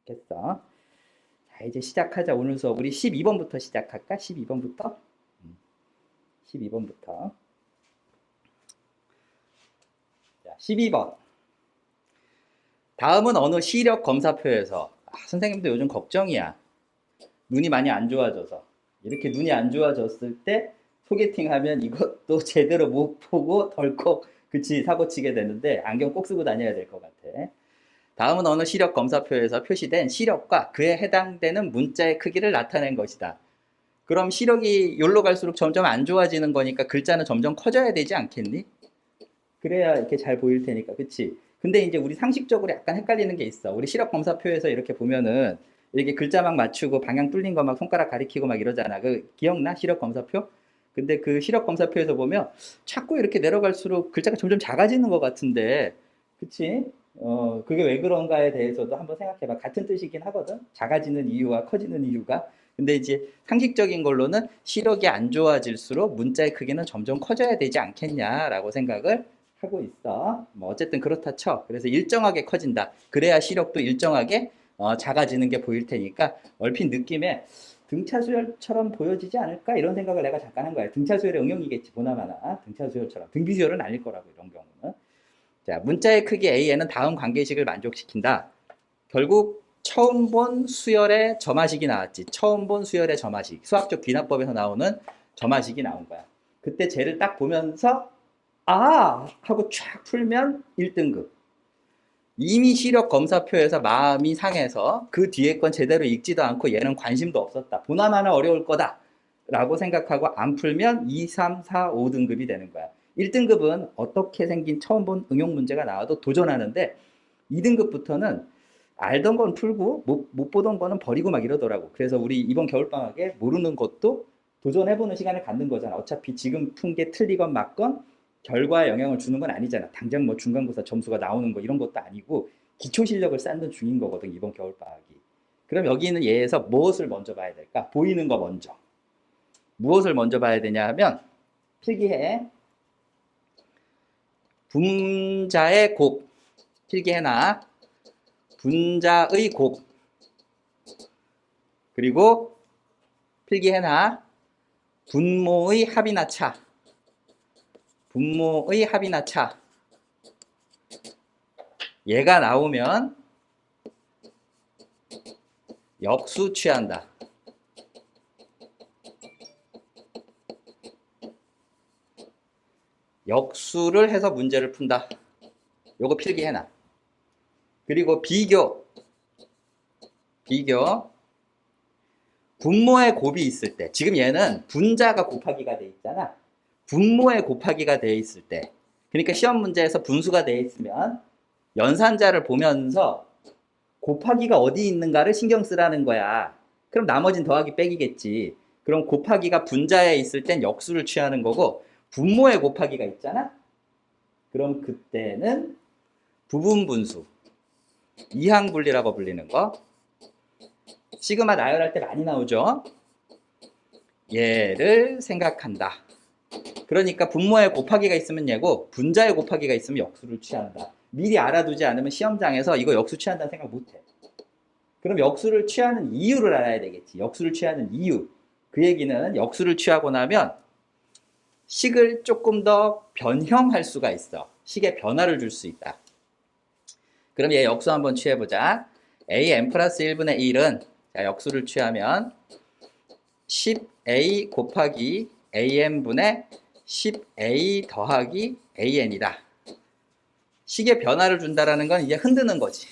됐어. 자, 이제 시작하자. 오늘 수업. 우리 12번부터 시작할까? 12번부터? 12번부터. 자, 12번. 다음은 어느 시력 검사표에서 선생님도 요즘 걱정이야. 눈이 많이 안 좋아져서. 이렇게 눈이 안 좋아졌을 때 소개팅 하면 이것도 제대로 못 보고 덜컥 그치 사고 치게 되는데 안경 꼭 쓰고 다녀야 될 것 같아. 다음은 어느 시력 검사표에서 표시된 시력과 그에 해당되는 문자의 크기를 나타낸 것이다. 그럼 시력이 요로 갈수록 점점 안 좋아지는 거니까 글자는 점점 커져야 되지 않겠니? 그래야 이렇게 잘 보일 테니까, 그치? 근데 이제 우리 상식적으로 약간 헷갈리는 게 있어. 우리 시력 검사표에서 이렇게 보면은 이렇게 글자 막 맞추고 방향 뚫린 거 막 손가락 가리키고 막 이러잖아. 그 기억나? 시력 검사표? 근데 그 시력 검사표에서 보면 자꾸 이렇게 내려갈수록 글자가 점점 작아지는 것 같은데, 그치? 그게 왜 그런가에 대해서도 한번 생각해봐. 같은 뜻이긴 하거든. 작아지는 이유와 커지는 이유가. 근데 이제 상식적인 걸로는 시력이 안 좋아질수록 문자의 크기는 점점 커져야 되지 않겠냐라고 생각을 하고 있어. 뭐 어쨌든 그렇다 쳐. 그래서 일정하게 커진다. 그래야 시력도 일정하게 작아지는 게 보일 테니까 얼핏 느낌에 등차수열처럼 보여지지 않을까 이런 생각을 내가 잠깐 한 거야. 등차수열의 응용이겠지 보나마나 등차수열처럼 등비수열은 아닐 거라고 이런 경우는. 자, 문자의 크기 A에는 다음 관계식을 만족시킨다. 결국 처음 본 수열의 점화식이 나왔지. 처음 본 수열의 점화식. 수학적 귀납법에서 나오는 점화식이 나온 거야. 그때 쟤를 딱 보면서 아! 하고 쫙 풀면 1등급. 이미 시력 검사표에서 마음이 상해서 그 뒤에 건 제대로 읽지도 않고 얘는 관심도 없었다. 보나마나 어려울 거다. 라고 생각하고 안 풀면 2, 3, 4, 5등급이 되는 거야. 1등급은 어떻게 생긴 처음 본 응용 문제가 나와도 도전하는데 2등급부터는 알던 건 풀고 못 보던 거는 버리고 막 이러더라고. 그래서 우리 이번 겨울방학에 모르는 것도 도전해보는 시간을 갖는 거잖아. 어차피 지금 푼 게 틀리건 맞건 결과에 영향을 주는 건 아니잖아. 당장 뭐 중간고사 점수가 나오는 거 이런 것도 아니고 기초 실력을 쌓는 중인 거거든, 이번 겨울방학이. 그럼 여기 있는 예에서 무엇을 먼저 봐야 될까? 보이는 거 먼저. 무엇을 먼저 봐야 되냐 하면 필기해. 분자의 곱. 필기해놔. 분자의 곱. 그리고 필기해놔. 분모의 합이나 차. 분모의 합이나 차. 얘가 나오면 역수 취한다. 역수를 해서 문제를 푼다. 요거 필기해놔. 그리고 비교. 분모의 곱이 있을 때, 지금 얘는 분자가 곱하기가 돼 있잖아. 분모의 곱하기가 돼 있을 때, 그러니까 시험 문제에서 분수가 돼 있으면 연산자를 보면서 곱하기가 어디 있는가를 신경 쓰라는 거야. 그럼 나머진 더하기 빼기겠지. 그럼 곱하기가 분자에 있을 땐 역수를 취하는 거고, 분모의 곱하기가 있잖아. 그럼 그때는 부분분수, 이항분리라고 불리는 거. 시그마 나열할 때 많이 나오죠. 얘를 생각한다. 그러니까 분모에 곱하기가 있으면 얘고 분자에 곱하기가 있으면 역수를 취한다. 미리 알아두지 않으면 시험장에서 이거 역수 취한다는 생각 못해. 그럼 역수를 취하는 이유를 알아야 되겠지. 역수를 취하는 이유. 그 얘기는 역수를 취하고 나면 식을 조금 더 변형할 수가 있어. 식에 변화를 줄 수 있다. 그럼 얘 역수 한번 취해보자. an 플러스 1분의 1은 자, 역수를 취하면 10a 곱하기 an분의 10a 더하기 an이다. 식의 변화를 준다라는 건 이제 흔드는 거지.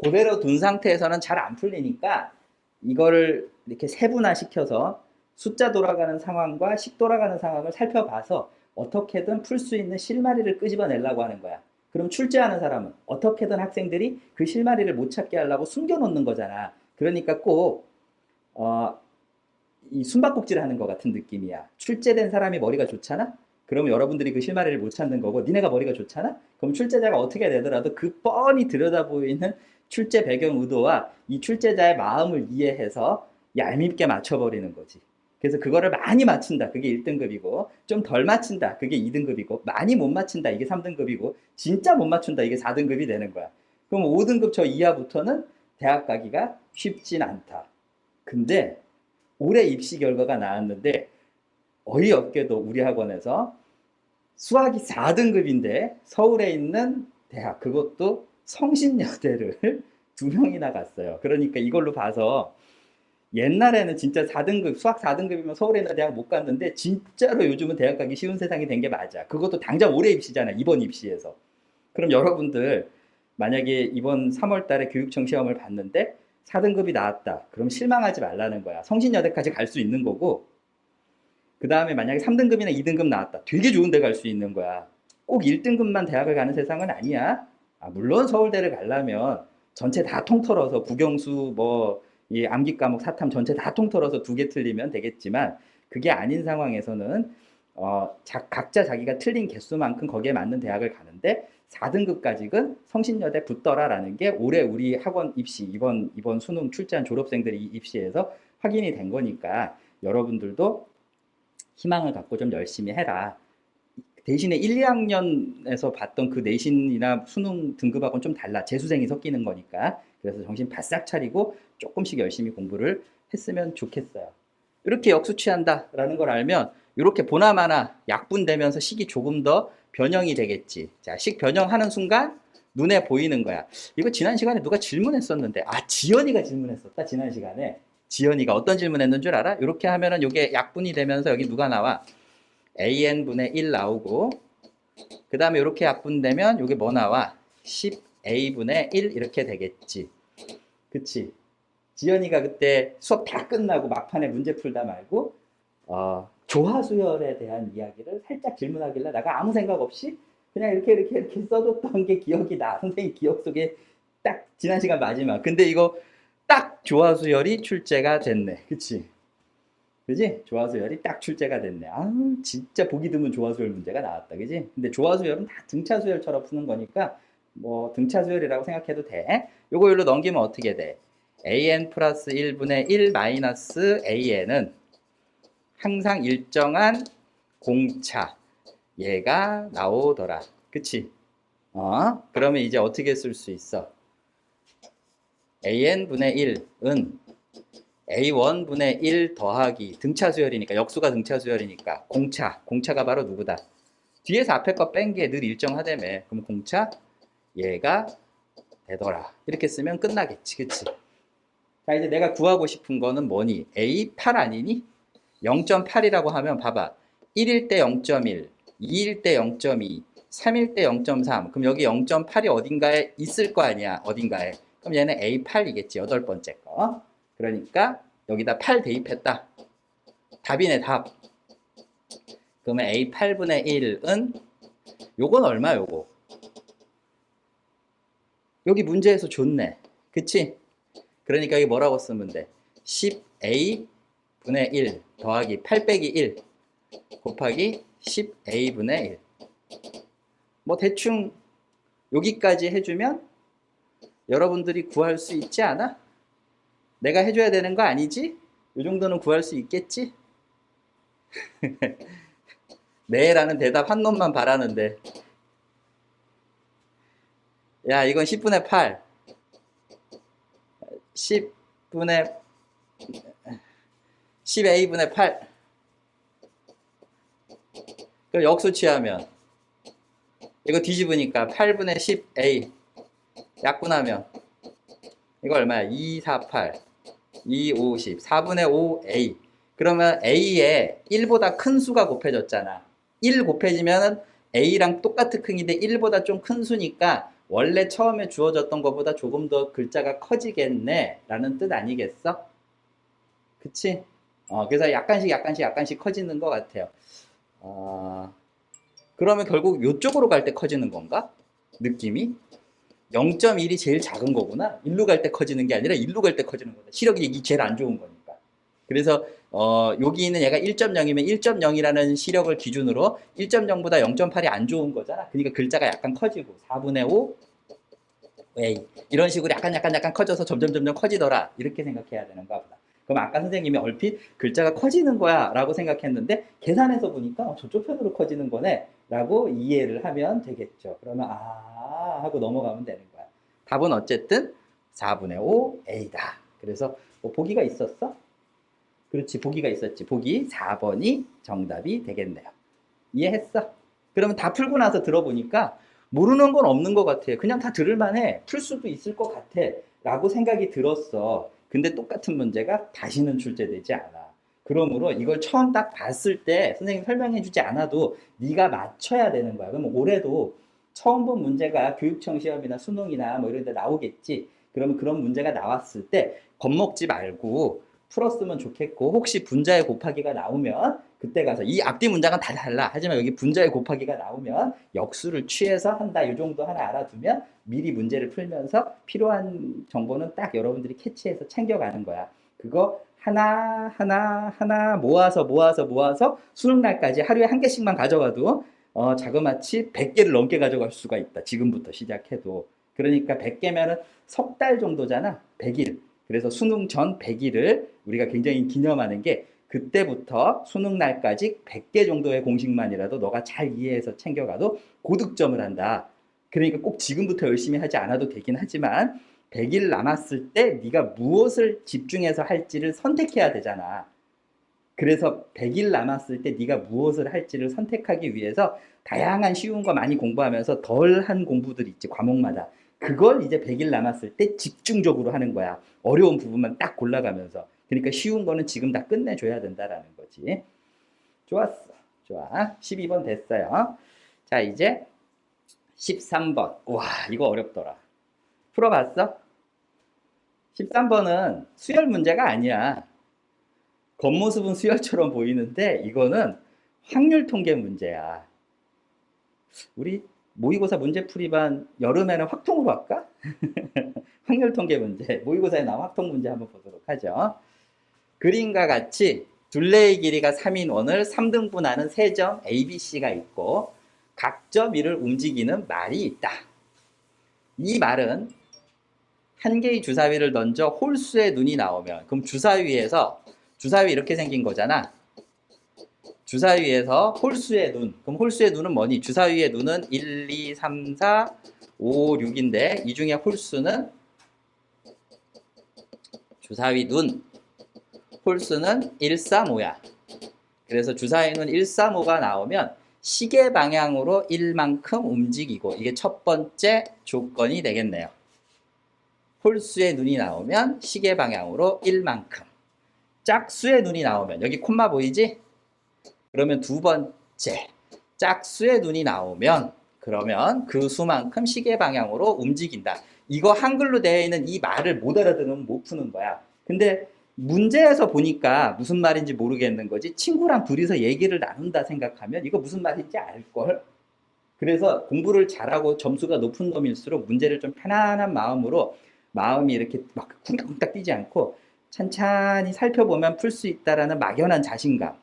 그대로 둔 상태에서는 잘 안 풀리니까 이거를 이렇게 세분화시켜서 숫자 돌아가는 상황과 식 돌아가는 상황을 살펴봐서 어떻게든 풀 수 있는 실마리를 끄집어내려고 하는 거야. 그럼 출제하는 사람은 어떻게든 학생들이 그 실마리를 못 찾게 하려고 숨겨놓는 거잖아. 그러니까 꼭 이 숨바꼭질을 하는 것 같은 느낌이야. 출제된 사람이 머리가 좋잖아? 그러면 여러분들이 그 실마리를 못 찾는 거고, 니네가 머리가 좋잖아? 그럼 출제자가 어떻게 되더라도 그 뻔히 들여다 보이는 출제 배경 의도와 이 출제자의 마음을 이해해서 얄밉게 맞춰버리는 거지. 그래서 그거를 많이 맞춘다. 그게 1등급이고, 좀 덜 맞춘다. 그게 2등급이고, 많이 못 맞춘다. 이게 3등급이고, 진짜 못 맞춘다. 이게 4등급이 되는 거야. 그럼 5등급 저 이하부터는 대학 가기가 쉽진 않다. 근데 올해 입시 결과가 나왔는데 어이없게도 우리 학원에서 수학이 4등급인데 서울에 있는 대학, 그것도 성신여대를 두 명이나 갔어요. 그러니까 이걸로 봐서 옛날에는 진짜 4등급, 수학 4등급이면 서울에 있는 대학 못 갔는데 진짜로 요즘은 대학 가기 쉬운 세상이 된 게 맞아. 그것도 당장 올해 입시잖아. 이번 입시에서. 그럼 여러분들 만약에 이번 3월 달에 교육청 시험을 봤는데 4등급이 나왔다. 그럼 실망하지 말라는 거야. 성신여대까지 갈 수 있는 거고, 그 다음에 만약에 3등급이나 2등급 나왔다. 되게 좋은 데 갈 수 있는 거야. 꼭 1등급만 대학을 가는 세상은 아니야. 물론 서울대를 가려면 전체 다 통틀어서 국영수 뭐 이 암기 과목 사탐 전체 다 통틀어서 2개 틀리면 되겠지만, 그게 아닌 상황에서는 각자 자기가 틀린 개수만큼 거기에 맞는 대학을 가는데 4등급까지는 성신여대 붙더라라는 게 올해 우리 학원 입시 이번 수능 출제한 졸업생들이 입시에서 확인이 된 거니까, 여러분들도 희망을 갖고 좀 열심히 해라. 대신에 1, 2학년에서 봤던 그 내신이나 수능 등급하고는 좀 달라. 재수생이 섞이는 거니까. 그래서 정신 바싹 차리고 조금씩 열심히 공부를 했으면 좋겠어요. 이렇게 역수 취한다라는 걸 알면 이렇게 보나마나 약분되면서 식이 조금 더 변형이 되겠지. 자, 식 변형하는 순간 눈에 보이는 거야. 이거 지난 시간에 누가 질문했었는데, 지연이가 질문했었다. 지난 시간에. 지연이가 어떤 질문했는 줄 알아? 이렇게 하면은 이게 약분이 되면서 여기 누가 나와? AN분의 1 나오고, 그 다음에 이렇게 약분되면 이게 뭐 나와? 10A분의 1 이렇게 되겠지. 그치? 지연이가 그때 수업 다 끝나고 막판에 문제 풀다 말고 조화수열에 대한 이야기를 살짝 질문하길래 내가 아무 생각 없이 그냥 이렇게 써줬던 게 기억이 나. 선생님 기억 속에 딱 지난 시간 마지막. 근데 이거 딱 조화수열이 출제가 됐네. 그치? 그지? 조화수열이 딱 출제가 됐네. 진짜 보기 드문 조화수열 문제가 나왔다. 그지? 근데 조화수열은 다 등차수열처럼 푸는 거니까 뭐 등차수열이라고 생각해도 돼. 요거 여기로 넘기면 어떻게 돼? an 플러스 1분의 1 마이너스 an은 항상 일정한 공차 얘가 나오더라. 그치? 그러면 이제 어떻게 쓸 수 있어? an분의 1은 A1분의 1 더하기 등차수열이니까, 역수가 등차수열이니까 공차가 바로 누구다? 뒤에서 앞에 거 뺀 게 늘 일정하다며. 그럼 공차 얘가 되더라. 이렇게 쓰면 끝나겠지. 그치? 자, 이제 내가 구하고 싶은 거는 뭐니? A8 아니니? 0.8이라고 하면 봐봐. 1일 때 0.1, 2일 때 0.2, 3일 때 0.3. 그럼 여기 0.8이 어딘가에 있을 거 아니야. 어딘가에. 그럼 얘는 A8이겠지. 여덟 번째 거. 그러니까 여기다 8 대입했다. 답이네, 답. 그러면 A8분의 1은 요건 얼마, 요거? 여기 문제에서 줬네. 그치? 그러니까 여기 뭐라고 쓰면 돼? 10A분의 1 더하기 8 빼기 1 곱하기 10A분의 1. 뭐 대충 여기까지 해주면 여러분들이 구할 수 있지 않아? 내가 해줘야 되는 거 아니지? 이 정도는 구할 수 있겠지? 네 라는 대답 한 놈만 바라는데, 야 이건 10분의 8 10분의 10A분의 8. 그럼 역수 취하면 이거 뒤집으니까 8분의 10A 약분하면 이거 얼마야? 2, 4, 8 2, 5, 10 4분의 5A. 그러면 A에 1보다 큰 수가 곱해졌잖아. 1 곱해지면 A랑 똑같은 크기인데 1보다 좀 큰 수니까 원래 처음에 주어졌던 것보다 조금 더 글자가 커지겠네 라는 뜻 아니겠어? 그치? 그래서 약간씩 커지는 것 같아요. 그러면 결국 이쪽으로 갈 때 커지는 건가? 느낌이? 0.1이 제일 작은 거구나. 1로 갈 때 커지는 게 아니라 1로 갈 때 커지는 거다. 시력이 제일 안 좋은 거니까. 그래서 여기 있는 얘가 1.0이면 1.0이라는 시력을 기준으로 1.0보다 0.8이 안 좋은 거잖아. 그러니까 글자가 약간 커지고 4분의 5 A 이런 식으로 약간 커져서 점점 커지더라. 이렇게 생각해야 되는가 보다. 그럼 아까 선생님이 얼핏 글자가 커지는 거야 라고 생각했는데 계산해서 보니까 저쪽 편으로 커지는 거네 라고 이해를 하면 되겠죠. 그러면 하고 넘어가면 되는 거야. 답은 어쨌든 4분의 5 A다. 그래서 뭐 보기가 있었어? 그렇지, 보기가 있었지. 보기 4번이 정답이 되겠네요. 이해했어? 그러면 다 풀고 나서 들어보니까 모르는 건 없는 것 같아. 그냥 다 들을만해. 풀 수도 있을 것 같아. 라고 생각이 들었어. 근데 똑같은 문제가 다시는 출제되지 않아. 그러므로 이걸 처음 딱 봤을 때 선생님 설명해 주지 않아도 네가 맞춰야 되는 거야. 그러면 올해도 처음 본 문제가 교육청 시험이나 수능이나 뭐 이런 데 나오겠지. 그러면 그런 문제가 나왔을 때 겁먹지 말고 풀었으면 좋겠고, 혹시 분자의 곱하기가 나오면 그때 가서 이 앞뒤 문장은 다 달라. 하지만 여기 분자의 곱하기가 나오면 역수를 취해서 한다. 이 정도 하나 알아두면 미리 문제를 풀면서 필요한 정보는 딱 여러분들이 캐치해서 챙겨가는 거야. 그거 하나 하나 하나 모아서 수능 날까지 하루에 한 개씩만 가져가도 자그마치 100개를 넘게 가져갈 수가 있다. 지금부터 시작해도. 그러니까 100개면은 석 달 정도잖아. 100일. 그래서 수능 전 100일을 우리가 굉장히 기념하는 게, 그때부터 수능 날까지 100개 정도의 공식만이라도 너가 잘 이해해서 챙겨가도 고득점을 한다. 그러니까 꼭 지금부터 열심히 하지 않아도 되긴 하지만 100일 남았을 때 네가 무엇을 집중해서 할지를 선택해야 되잖아. 그래서 100일 남았을 때 네가 무엇을 할지를 선택하기 위해서 다양한 쉬운 거 많이 공부하면서 덜한 공부들 있지, 과목마다. 그걸 이제 100일 남았을 때 집중적으로 하는 거야. 어려운 부분만 딱 골라가면서. 그러니까 쉬운 거는 지금 다 끝내줘야 된다라는 거지. 좋았어. 좋아. 12번 됐어요. 자, 이제 13번. 와, 이거 어렵더라. 풀어봤어? 13번은 수열 문제가 아니야. 겉모습은 수열처럼 보이는데 이거는 확률 통계 문제야. 우리 모의고사 문제풀이반 여름에는 확통으로 할까? 확률 통계 문제. 모의고사에 나온 확통 문제 한번 보도록 하죠. 그림과 같이 둘레의 길이가 3인 원을 3등분하는 세 점 ABC가 있고 각 점 위를 움직이는 말이 있다. 이 말은 한 개의 주사위를 던져 홀수의 눈이 나오면, 그럼 주사위 이렇게 생긴 거잖아. 주사위에서 홀수의 눈. 그럼 홀수의 눈은 뭐니? 주사위의 눈은 1, 2, 3, 4, 5, 6인데 이 중에 홀수는, 주사위 눈 홀수는 1, 3, 5야. 그래서 주사위는 1, 3, 5가 나오면 시계 방향으로 1만큼 움직이고, 이게 첫 번째 조건이 되겠네요. 홀수의 눈이 나오면 시계 방향으로 1만큼. 짝수의 눈이 나오면, 여기 콤마 보이지? 그러면 두 번째, 짝수의 눈이 나오면 그러면 그 수만큼 시계 방향으로 움직인다. 이거 한글로 되어 있는 이 말을 못 알아들으면 못 푸는 거야. 근데 문제에서 보니까 무슨 말인지 모르겠는 거지, 친구랑 둘이서 얘기를 나눈다 생각하면 이거 무슨 말인지 알걸? 그래서 공부를 잘하고 점수가 높은 놈일수록 문제를 좀 편안한 마음으로, 마음이 이렇게 막 쿵닥쿵닥 뛰지 않고 찬찬히 살펴보면 풀 수 있다라는 막연한 자신감,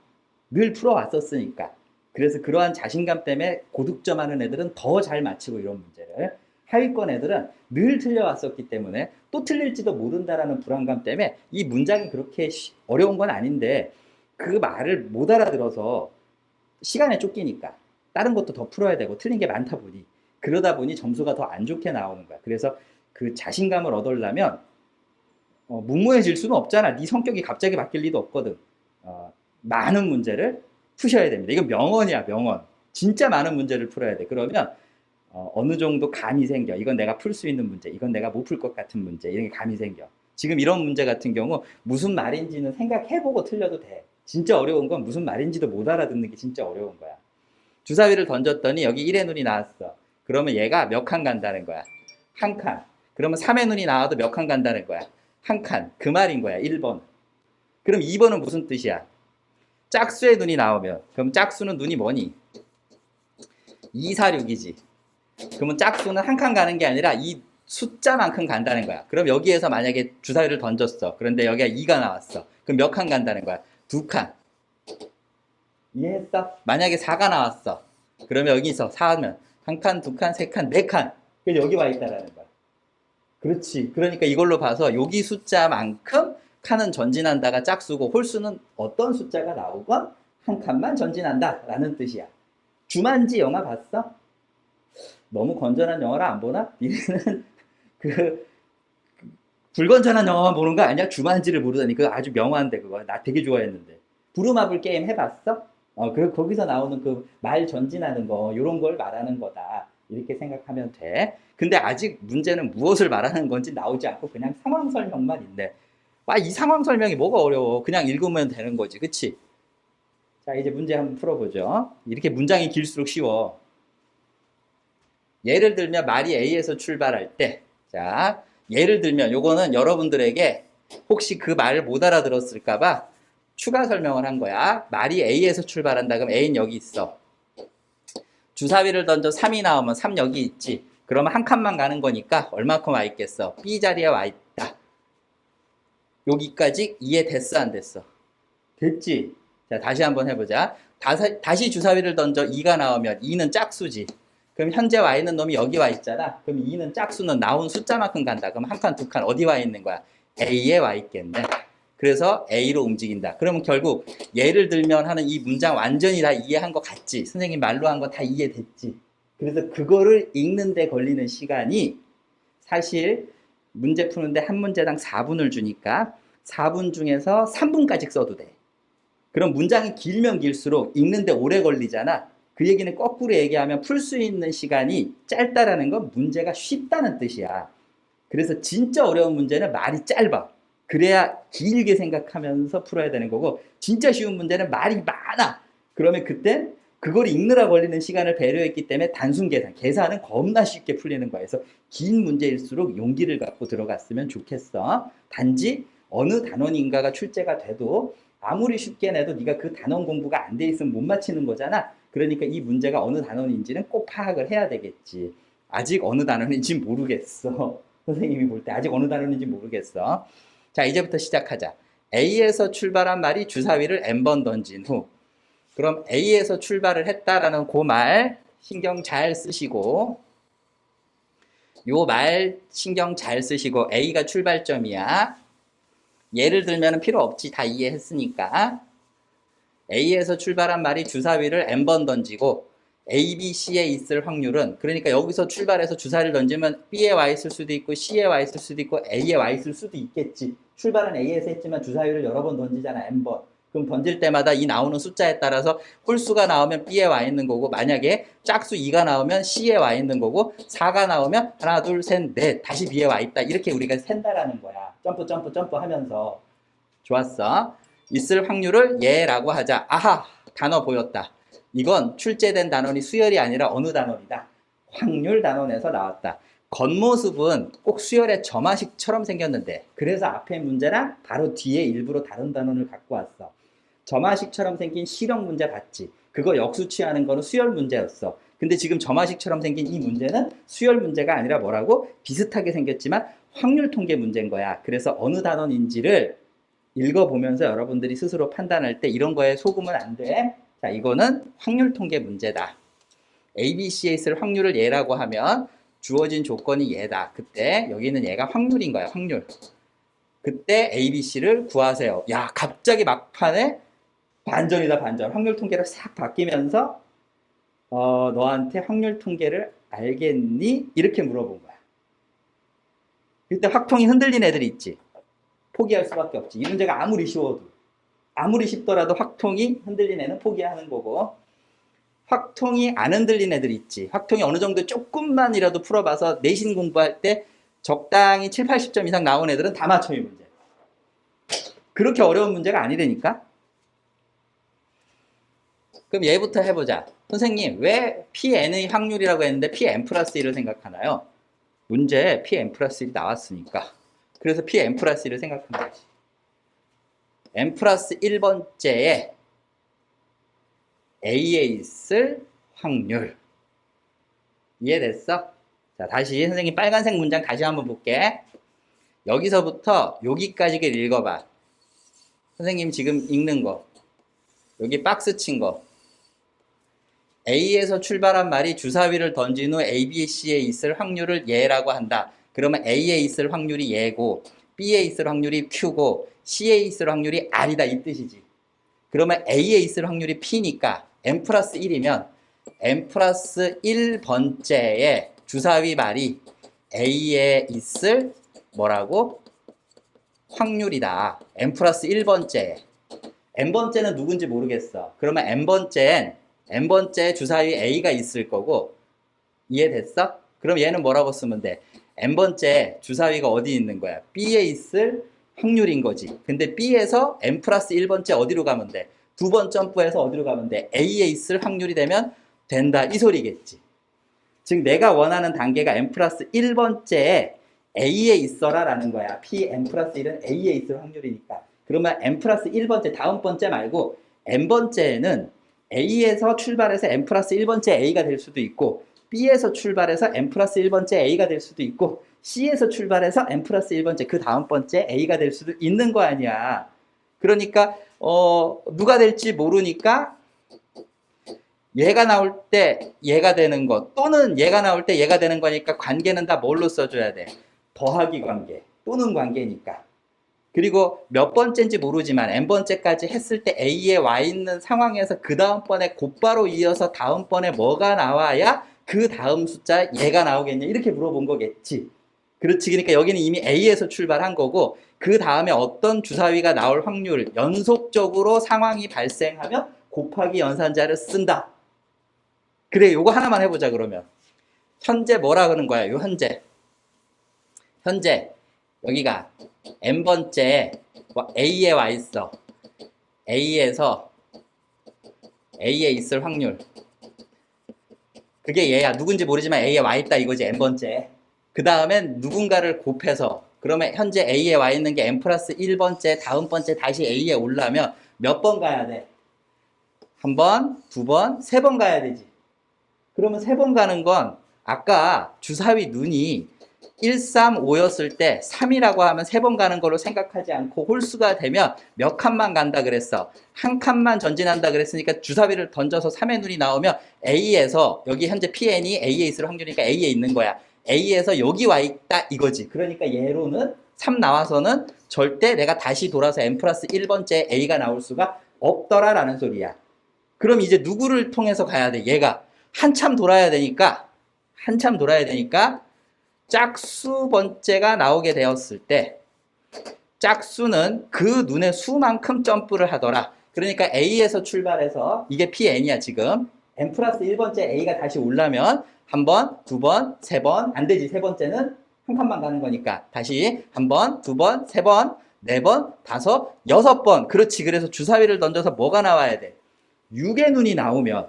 늘 풀어왔었으니까. 그래서 그러한 자신감 때문에 고득점 하는 애들은 더 잘 맞히고, 이런 문제를. 하위권 애들은 늘 틀려왔었기 때문에 또 틀릴지도 모른다라는 불안감 때문에 이 문장이 그렇게 어려운 건 아닌데 그 말을 못 알아들어서 시간에 쫓기니까 다른 것도 더 풀어야 되고 틀린 게 많다 보니, 그러다 보니 점수가 더 안 좋게 나오는 거야. 그래서 그 자신감을 얻으려면 무모해질 수는 없잖아. 네 성격이 갑자기 바뀔 리도 없거든. 많은 문제를 푸셔야 됩니다. 이건 명언이야, 명언. 진짜 많은 문제를 풀어야 돼. 그러면 어느 정도 감이 생겨. 이건 내가 풀 수 있는 문제, 이건 내가 못 풀 것 같은 문제, 이런 게 감이 생겨. 지금 이런 문제 같은 경우 무슨 말인지는 생각해보고 틀려도 돼. 진짜 어려운 건 무슨 말인지도 못 알아듣는 게 진짜 어려운 거야. 주사위를 던졌더니 여기 1의 눈이 나왔어. 그러면 얘가 몇 칸 간다는 거야? 한 칸. 그러면 3의 눈이 나와도 몇 칸 간다는 거야? 한 칸. 그 말인 거야, 1번. 그럼 2번은 무슨 뜻이야? 짝수의 눈이 나오면, 그럼 짝수는 눈이 뭐니? 2, 4, 6이지. 그러면 짝수는 한 칸 가는 게 아니라 이 숫자만큼 간다는 거야. 그럼 여기에서 만약에 주사위를 던졌어. 그런데 여기가 2가 나왔어. 그럼 몇 칸 간다는 거야? 2칸. 이해했어? 만약에 4가 나왔어. 그러면 여기서 4하면 한 칸, 두 칸, 세 칸, 네 칸. 그래서 여기 와 있다라는 거야. 그렇지. 그러니까 이걸로 봐서 여기 숫자만큼 칸은 전진한다가 짝수고, 홀수는 어떤 숫자가 나오건 한 칸만 전진한다 라는 뜻이야. 주만지 영화 봤어? 너무 건전한 영화를 안 보나? 니네는 그 불건전한 영화만 보는 거 아니야? 주만지를 모르다니. 그거 아주 명화인데, 그거. 나 되게 좋아했는데. 부루마블 게임 해봤어? 그리고 거기서 나오는 그 말 전진하는 거, 요런 걸 말하는 거다. 이렇게 생각하면 돼. 근데 아직 문제는 무엇을 말하는 건지 나오지 않고 그냥 상황 설명만 있네. 이 상황 설명이 뭐가 어려워. 그냥 읽으면 되는 거지. 그치? 자, 이제 문제 한번 풀어보죠. 이렇게 문장이 길수록 쉬워. 예를 들면 말이 A에서 출발할 때, 자, 예를 들면 요거는 여러분들에게 혹시 그 말을 못 알아들었을까봐 추가 설명을 한 거야. 말이 A에서 출발한다. 그럼 A는 여기 있어. 주사위를 던져 3이 나오면 3 여기 있지. 그러면 한 칸만 가는 거니까 얼마큼 와 있겠어? B 자리에 와 있다. 여기까지 이해됐어, 안 됐어? 됐지? 자, 다시 한번 해보자. 다시 주사위를 던져 2가 나오면 2는 짝수지. 그럼 현재 와 있는 놈이 여기 와 있잖아. 그럼 2는 짝수는 나온 숫자만큼 간다. 그럼 한 칸, 두 칸 어디 와 있는 거야? A에 와 있겠네. 그래서 A로 움직인다. 그러면 결국 예를 들면 하는 이 문장 완전히 다 이해한 것 같지? 선생님 말로 한 거 다 이해됐지? 그래서 그거를 읽는데 걸리는 시간이 사실 문제 푸는데 한 문제당 4분을 주니까 4분 중에서 3분까지 써도 돼. 그럼 문장이 길면 길수록 읽는데 오래 걸리잖아. 그 얘기는 거꾸로 얘기하면 풀 수 있는 시간이 짧다라는 건 문제가 쉽다는 뜻이야. 그래서 진짜 어려운 문제는 말이 짧아. 그래야 길게 생각하면서 풀어야 되는 거고, 진짜 쉬운 문제는 말이 많아. 그러면 그때 그걸 읽느라 걸리는 시간을 배려했기 때문에 단순 계산은 겁나 쉽게 풀리는 거야. 그래서 긴 문제일수록 용기를 갖고 들어갔으면 좋겠어. 단지 어느 단원인가가 출제가 돼도 아무리 쉽게 내도 네가 그 단원 공부가 안 돼 있으면 못 맞히는 거잖아. 그러니까 이 문제가 어느 단원인지는 꼭 파악을 해야 되겠지. 아직 어느 단원인지 모르겠어. 선생님이 볼 때 아직 어느 단원인지 모르겠어. 자, 이제부터 시작하자. A에서 출발한 말이 주사위를 n번 던진 후. 그럼 A에서 출발을 했다라는 그 말 신경 잘 쓰시고, 요 말 신경 잘 쓰시고, A가 출발점이야. 예를 들면 필요 없지. 다 이해했으니까. A에서 출발한 말이 주사위를 n번 던지고 A, B, C에 있을 확률은, 그러니까 여기서 출발해서 주사위를 던지면 B에 와 있을 수도 있고 C에 와 있을 수도 있고 A에 와 있을 수도 있겠지. 출발은 A에서 했지만 주사위를 여러 번 던지잖아. n번. 그럼 던질 때마다 이 나오는 숫자에 따라서 홀수가 나오면 B에 와 있는 거고, 만약에 짝수 2가 나오면 C에 와 있는 거고, 4가 나오면 하나, 둘, 셋, 넷 다시 B에 와 있다. 이렇게 우리가 센다라는 거야. 점프 점프 점프 하면서. 좋았어. 있을 확률을 예라고 하자. 아하, 단어 보였다. 이건 출제된 단원이 수열이 아니라 어느 단원이다. 확률 단원에서 나왔다. 겉모습은 꼭 수열의 점화식처럼 생겼는데, 그래서 앞에 문제랑 바로 뒤에 일부러 다른 단원을 갖고 왔어. 점화식처럼 생긴 실형 문제 봤지? 그거 역수치하는 거는 수열 문제였어. 근데 지금 점화식처럼 생긴 이 문제는 수열 문제가 아니라 뭐라고? 비슷하게 생겼지만 확률 통계 문제인 거야. 그래서 어느 단원인지를 읽어보면서 여러분들이 스스로 판단할 때 이런 거에 속으면 안 돼. 자, 이거는 확률 통계 문제다. ABC에 있을 확률을 예라고 하면 주어진 조건이 예다. 그때 여기는 얘가 확률인 거야. 확률. 그때 ABC를 구하세요. 야, 갑자기 막판에 반전이다, 반전. 확률 통계를 싹 바뀌면서 너한테 확률 통계를 알겠니? 이렇게 물어본 거야. 그때 확통이 흔들린 애들이 있지. 포기할 수밖에 없지. 이 문제가 아무리 쉬워도, 아무리 쉽더라도 확통이 흔들린 애는 포기하는 거고, 확통이 안 흔들린 애들 있지. 확통이 어느 정도 조금만이라도 풀어봐서 내신 공부할 때 적당히 7, 80점 이상 나온 애들은 다 맞춰, 이 문제. 그렇게 어려운 문제가 아니라니까. 그럼 얘부터 해보자. 선생님, 왜 Pn의 확률이라고 했는데 Pn 플러스 1을 생각하나요? 문제에 Pn 플러스 1이 나왔으니까. 그래서 Pn 플러스 1을 생각한 거지. n 플러스 1번째에 A에 있을 확률. 이해됐어? 자, 다시 선생님 빨간색 문장 다시 한번 볼게. 여기서부터 여기까지를 읽어봐. 선생님 지금 읽는 거. 여기 박스 친 거. A에서 출발한 말이 주사위를 던진 후 A, B, C에 있을 확률을 예라고 한다. 그러면 A에 있을 확률이 예고, B에 있을 확률이 Q고, C에 있을 확률이 R이다, 이 뜻이지. 그러면 A에 있을 확률이 P니까 n 플러스 1이면 n 플러스 1번째에 주사위 말이 A에 있을 뭐라고? 확률이다. n 플러스 1번째. n번째는 누군지 모르겠어. 그러면 n번째 주사위 a가 있을 거고, 이해됐어? 그럼 얘는 뭐라고 쓰면 돼? n번째 주사위가 어디 있는 거야? b에 있을 확률인 거지. 근데 b에서 n 플러스 1번째 어디로 가면 돼? 두 번 점프해서 어디로 가면 돼? a에 있을 확률이 되면 된다. 이 소리겠지. 즉 내가 원하는 단계가 n 플러스 1번째에 a에 있어라 라는 거야. p n 플러스 1은 a에 있을 확률이니까. 그러면 n 플러스 1번째 다음 번째 말고 n번째는 a에서 출발해서 n 플러스 1번째 a가 될 수도 있고, b에서 출발해서 n 플러스 1번째 a가 될 수도 있고, c에서 출발해서 n 플러스 1번째 그 다음 번째 a가 될 수도 있는 거 아니야. 그러니까 누가 될지 모르니까 얘가 나올 때 얘가 되는 것, 또는 얘가 나올 때 얘가 되는 거니까 관계는 다 뭘로 써줘야 돼? 더하기 관계 또는 관계니까. 그리고 몇 번째인지 모르지만 n번째까지 했을 때 a에 와 있는 상황에서 그 다음번에 곧바로 이어서 다음번에 뭐가 나와야 그 다음 숫자 얘가 나오겠냐 이렇게 물어본 거겠지. 그렇지. 그러니까 여기는 이미 a에서 출발한 거고, 그 다음에 어떤 주사위가 나올 확률, 연속적으로 상황이 발생하면 곱하기 연산자를 쓴다. 그래, 요거 하나만 해보자. 그러면 현재 뭐라 그러는 거야? 요 현재 여기가 n번째 a에 와 있어. a에서 a에 있을 확률, 그게 얘야. 누군지 모르지만 a에 와 있다 이거지. n번째. 그 다음엔 누군가를 곱해서, 그러면 현재 a에 와 있는 게 n 플러스 1번째 다음 번째 다시 a에 올라면 몇 번 가야 돼? 한 번, 두 번, 세 번 가야 되지. 그러면 세 번 가는 건 아까 주사위 눈이 1, 3, 5였을 때 3이라고 하면 세 번 가는 걸로 생각하지 않고 홀수가 되면 몇 칸만 간다 그랬어. 한 칸만 전진한다 그랬으니까 주사위를 던져서 3의 눈이 나오면 A에서, 여기 현재 PN이 A에 있을 확률이니까 A에 있는 거야. A에서 여기 와 있다 이거지. 그러니까 얘로는 3 나와서는 절대 내가 다시 돌아서 n 플러스 1번째 A가 나올 수가 없더라 라는 소리야. 그럼 이제 누구를 통해서 가야 돼? 얘가 한참 돌아야 되니까 짝수 번째가 나오게 되었을 때 짝수는 그 눈의 수만큼 점프를 하더라. 그러니까 A에서 출발해서, 이게 PN이야 지금. n 플러스 1번째 A가 다시 오려면 한 번, 두 번, 세 번, 안 되지. 세 번째는 한 칸만 가는 거니까 다시 한 번, 두 번, 세 번, 네 번, 다섯, 여섯 번. 그렇지. 그래서 주사위를 던져서 뭐가 나와야 돼? 6의 눈이 나오면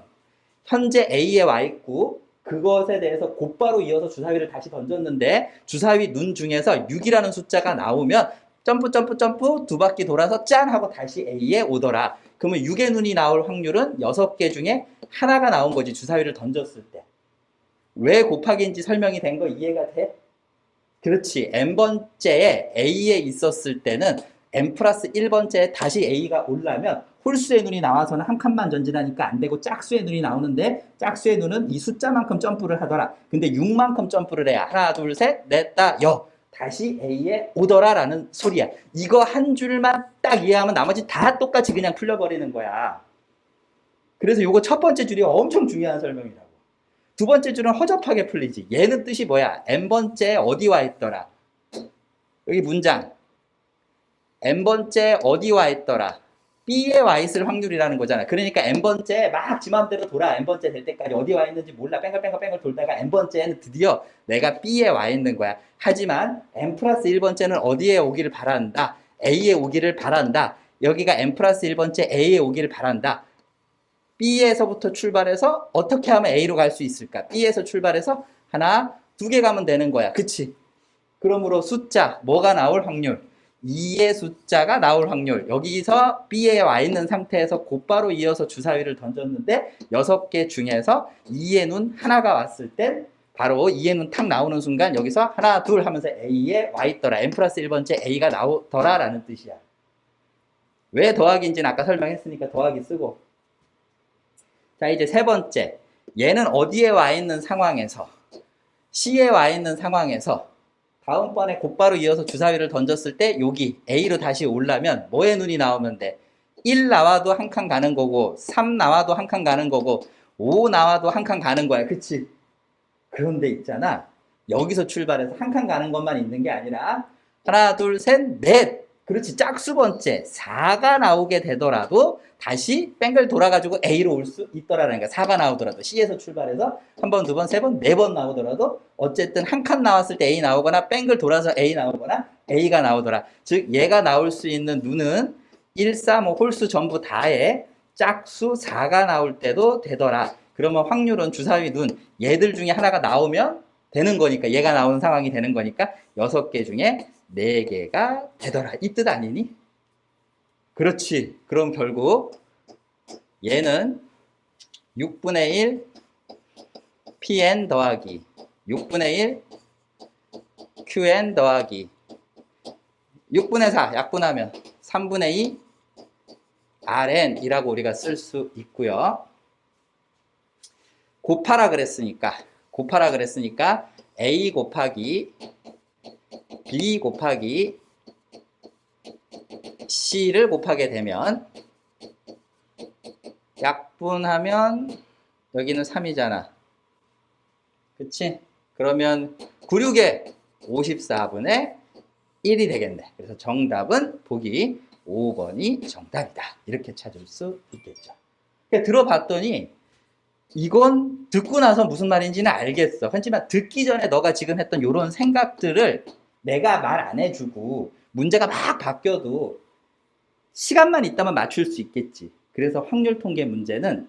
현재 A에 와 있고, 그것에 대해서 곧바로 이어서 주사위를 다시 던졌는데 주사위 눈 중에서 6이라는 숫자가 나오면 점프 두 바퀴 돌아서 짠 하고 다시 A에 오더라. 그러면 6의 눈이 나올 확률은 6개 중에 하나가 나온 거지. 주사위를 던졌을 때. 왜 곱하기인지 설명이 된 거 이해가 돼? 그렇지. n번째에 A에 있었을 때는 n 플러스 1번째에 다시 A가 오려면 홀수의 눈이 나와서는 한 칸만 전진하니까 안 되고 짝수의 눈이 나오는데, 짝수의 눈은 이 숫자만큼 점프를 하더라. 근데 6만큼 점프를 해야 하나, 둘, 셋, 넷, 다, 여. 다시 A에 오더라 라는 소리야. 이거 한 줄만 딱 이해하면 나머지 다 똑같이 그냥 풀려버리는 거야. 그래서 이거 첫 번째 줄이 엄청 중요한 설명이라고. 두 번째 줄은 허접하게 풀리지. 얘는 뜻이 뭐야? n번째 어디 와 있더라? 여기 문장. n번째 어디 와 있더라? B에 와 있을 확률이라는 거잖아. 그러니까 n번째 막 지 맘대로 돌아. n번째 될 때까지 어디 와 있는지 몰라. 뺑글뺑글 돌다가 n번째는 드디어 내가 B에 와 있는 거야. 하지만 n 플러스 1번째는 어디에 오기를 바란다? A에 오기를 바란다. 여기가 n 플러스 1번째 A에 오기를 바란다. B에서부터 출발해서 어떻게 하면 A로 갈 수 있을까? B에서 출발해서 하나, 두 개 가면 되는 거야. 그치? 그러므로 숫자, 뭐가 나올 확률? 2의 숫자가 나올 확률. 여기서 B에 와 있는 상태에서 곧바로 이어서 주사위를 던졌는데 6개 중에서 2의 눈 하나가 왔을 땐 바로 2의 눈 탁 나오는 순간 여기서 하나, 둘 하면서 A에 와 있더라. n 플러스 1번째 A가 나오더라 라는 뜻이야. 왜 더하기인지는 아까 설명했으니까 더하기 쓰고. 자, 이제 세 번째. 얘는 어디에 와 있는 상황에서, C에 와 있는 상황에서 다음번에 곧바로 이어서 주사위를 던졌을 때 여기 A로 다시 오려면 뭐의 눈이 나오면 돼? 1 나와도 한 칸 가는 거고, 3 나와도 한 칸 가는 거고, 5 나와도 한 칸 가는 거야. 그치? 그런데 있잖아. 여기서 출발해서 한 칸 가는 것만 있는 게 아니라 하나, 둘, 셋, 넷! 그렇지. 짝수 번째 4가 나오게 되더라도 다시 뱅글 돌아가지고 A로 올 수 있더라는 거야. 4가 나오더라도 C에서 출발해서 한 번, 두 번, 세 번, 네 번 나오더라도 어쨌든 한 칸 나왔을 때 A 나오거나 뱅글 돌아서 A 나오거나 A가 나오더라. 즉 얘가 나올 수 있는 눈은 1, 3, 5 홀수 전부 다에 짝수 4가 나올 때도 되더라. 그러면 확률은 주사위 눈 얘들 중에 하나가 나오면 되는 거니까 얘가 나오는 상황이 되는 거니까 6개 중에 4개가 되더라. 이 뜻 아니니? 그렇지. 그럼 결국 얘는 6분의 1 pn 더하기 6분의 1 qn 더하기 6분의 4 약분하면 3분의 2 rn이라고 우리가 쓸 수 있고요. 곱하라 그랬으니까 a 곱하기 b 곱하기 c를 곱하게 되면 약분하면 여기는 3이잖아. 그치? 그러면 9, 6에 54분의 1이 되겠네. 그래서 정답은 보기 5번이 정답이다. 이렇게 찾을 수 있겠죠. 그러니까 들어봤더니 이건 듣고 나서 무슨 말인지는 알겠어. 하지만 듣기 전에 너가 지금 했던 이런 생각들을 내가 말 안 해주고 문제가 막 바뀌어도 시간만 있다면 맞출 수 있겠지. 그래서 확률 통계 문제는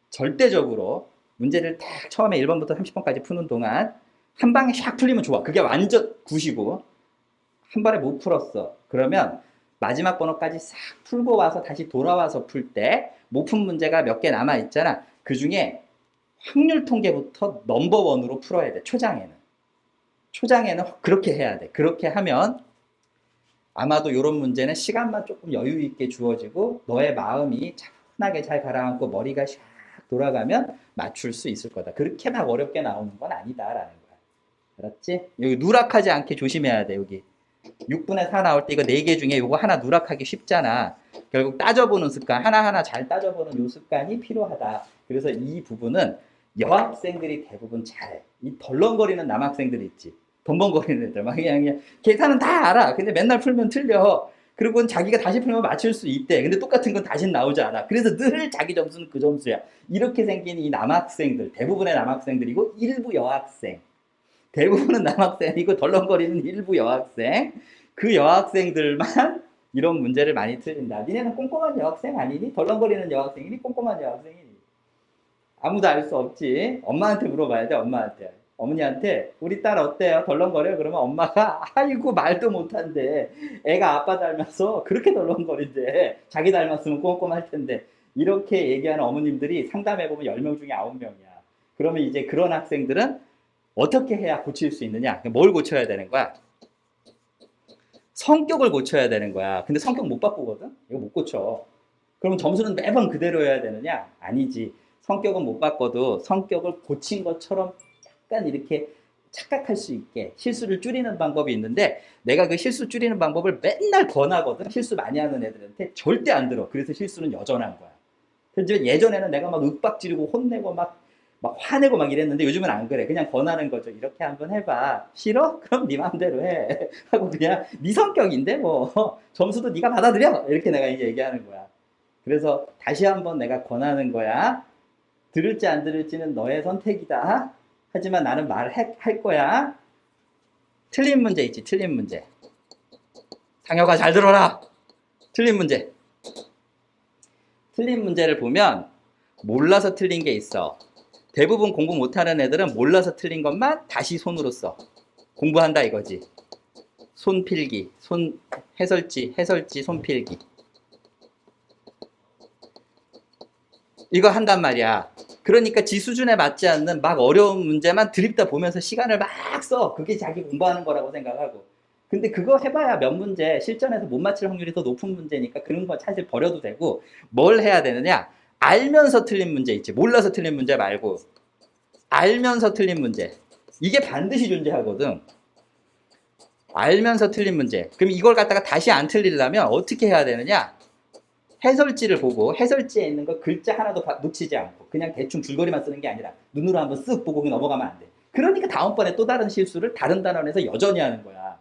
절대적으로 문제를 딱 처음에 1번부터 30번까지 푸는 동안 한 방에 샥 풀리면 좋아. 그게 완전 굿이고 한 번에 못 풀었어. 그러면 마지막 번호까지 싹 풀고 와서 다시 돌아와서 풀 때 못 푼 문제가 몇 개 남아 있잖아. 그 중에 확률 통계부터 넘버원으로 풀어야 돼. 초장에는 그렇게 해야 돼. 그렇게 하면 아마도 이런 문제는 시간만 조금 여유 있게 주어지고 너의 마음이 차분하게 잘 가라앉고 머리가 샥 돌아가면 맞출 수 있을 거다. 그렇게 막 어렵게 나오는 건 아니다라는 거야. 알았지? 여기 누락하지 않게 조심해야 돼. 여기 6분의 4 나올 때 이거 4개 중에 이거 하나 누락하기 쉽잖아. 결국 따져보는 습관, 하나하나 잘 따져보는 요 습관이 필요하다. 그래서 이 부분은 여학생들이 대부분 잘해. 이 덜렁거리는 남학생들 있지. 덤벙거리는 애들. 막 그냥 계산은 다 알아. 근데 맨날 풀면 틀려. 그리고 자기가 다시 풀면 맞출 수 있대. 근데 똑같은 건 다시 나오지 않아. 그래서 늘 자기 점수는 그 점수야. 이렇게 생긴 이 남학생들, 대부분의 남학생들이고 일부 여학생. 대부분은 남학생이고 덜렁거리는 일부 여학생. 그 여학생들만 이런 문제를 많이 틀린다. 니네는 꼼꼼한 여학생 아니니? 덜렁거리는 여학생이니? 꼼꼼한 여학생이니? 아무도 알 수 없지. 엄마한테 물어봐야 돼. 엄마한테. 어머니한테 우리 딸 어때요? 덜렁거려요? 그러면 엄마가 아이고 말도 못한대. 애가 아빠 닮아서 그렇게 덜렁거린대. 자기 닮았으면 꼼꼼할 텐데. 이렇게 얘기하는 어머님들이 상담해보면 10명 중에 9명이야. 그러면 이제 그런 학생들은 어떻게 해야 고칠 수 있느냐? 뭘 고쳐야 되는 거야? 성격을 고쳐야 되는 거야. 근데 성격 못 바꾸거든? 이거 못 고쳐. 그럼 점수는 매번 그대로여야 되느냐? 아니지. 성격은 못 바꿔도 성격을 고친 것처럼 약간 이렇게 착각할 수 있게 실수를 줄이는 방법이 있는데 내가 그 실수 줄이는 방법을 맨날 권하거든. 실수 많이 하는 애들한테 절대 안 들어. 그래서 실수는 여전한 거야. 근데 예전에는 내가 막 윽박지르고 혼내고 막 화내고 막 이랬는데 요즘은 안 그래. 그냥 권하는 거죠. 이렇게 한번 해봐. 싫어? 그럼 네 맘대로 해. 하고 그냥 네 성격인데 뭐 점수도 네가 받아들여. 이렇게 내가 이제 얘기하는 거야. 그래서 다시 한번 내가 권하는 거야. 들을지 안 들을지는 너의 선택이다. 하지만 나는 할 거야. 틀린 문제 있지. 틀린 문제. 상혁아 잘 들어라. 틀린 문제. 틀린 문제를 보면 몰라서 틀린 게 있어. 대부분 공부 못하는 애들은 몰라서 틀린 것만 다시 손으로 써. 공부한다 이거지. 손필기, 해설지, 손필기. 이거 한단 말이야. 그러니까 지 수준에 맞지 않는 막 어려운 문제만 드립다 보면서 시간을 막 써. 그게 자기 공부하는 거라고 생각하고. 근데 그거 해봐야 몇 문제 실전에서 못 맞힐 확률이 더 높은 문제니까 그런 거 사실 버려도 되고 뭘 해야 되느냐? 알면서 틀린 문제 있지. 몰라서 틀린 문제 말고 알면서 틀린 문제. 이게 반드시 존재하거든. 알면서 틀린 문제. 그럼 이걸 갖다가 다시 안 틀리려면 어떻게 해야 되느냐? 해설지를 보고 해설지에 있는 거 글자 하나도 놓치지 않고 그냥 대충 줄거리만 쓰는 게 아니라 눈으로 한번 쓱 보고 넘어가면 안 돼. 그러니까 다음번에 또 다른 실수를 다른 단원에서 여전히 하는 거야.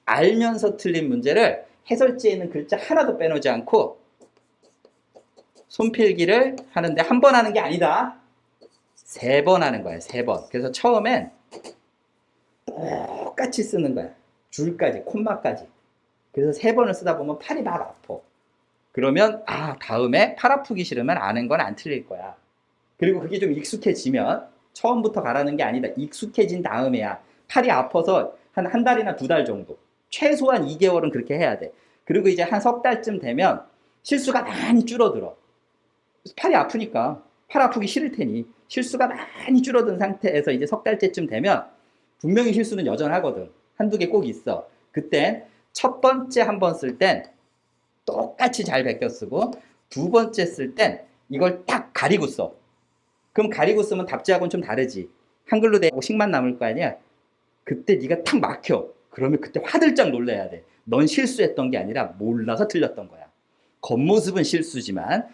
알면서 틀린 문제를 해설지에 있는 글자 하나도 빼놓지 않고 손필기를 하는데 한 번 하는 게 아니다. 3번 하는 거야. 3번. 그래서 처음엔 똑같이 쓰는 거야. 줄까지, 콤마까지. 그래서 3번을 쓰다 보면 팔이 막 아파. 그러면 다음에 팔 아프기 싫으면 아는 건 안 틀릴 거야. 그리고 그게 좀 익숙해지면 처음부터 가라는 게 아니다. 익숙해진 다음에야 팔이 아파서 한 달이나 2달 정도. 최소한 2개월은 그렇게 해야 돼. 그리고 이제 한 석 달쯤 되면 실수가 많이 줄어들어. 팔이 아프니까 팔 아프기 싫을 테니 실수가 많이 줄어든 상태에서 이제 석 달째쯤 되면 분명히 실수는 여전하거든. 한두 개 꼭 있어. 그땐 첫 번째 한 번 쓸 땐 똑같이 잘 베껴 쓰고 두 번째 쓸 땐 이걸 딱 가리고 써. 그럼 가리고 쓰면 답지하고는 좀 다르지. 한글로 되고 식만 남을 거 아니야. 그때 네가 탁 막혀. 그러면 그때 화들짝 놀라야 돼. 넌 실수했던 게 아니라 몰라서 틀렸던 거야. 겉모습은 실수지만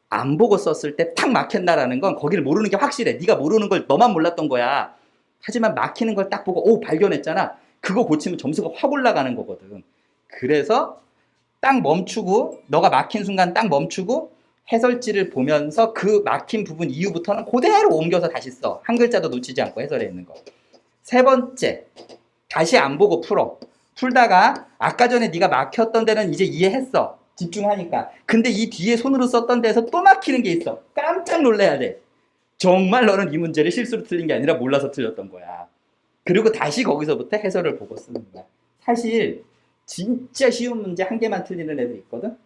안 보고 썼을 때 탁 막힌다라는 건 거기를 모르는 게 확실해. 네가 모르는 걸 너만 몰랐던 거야. 하지만 막히는 걸 딱 보고 발견했잖아. 그거 고치면 점수가 확 올라가는 거거든. 그래서 딱 멈추고 너가 막힌 순간 딱 멈추고 해설지를 보면서 그 막힌 부분 이후부터는 그대로 옮겨서 다시 써. 한 글자도 놓치지 않고 해설에 있는 거. 3번째, 다시 안 보고 풀어. 풀다가 아까 전에 네가 막혔던 데는 이제 이해했어. 집중하니까. 근데 이 뒤에 손으로 썼던 데에서 또 막히는 게 있어. 깜짝 놀라야 돼. 정말 너는 이 문제를 실수로 틀린 게 아니라 몰라서 틀렸던 거야. 그리고 다시 거기서부터 해설을 보고 쓰는 거야. 사실 진짜 쉬운 문제 한 개만 틀리는 애들 있거든.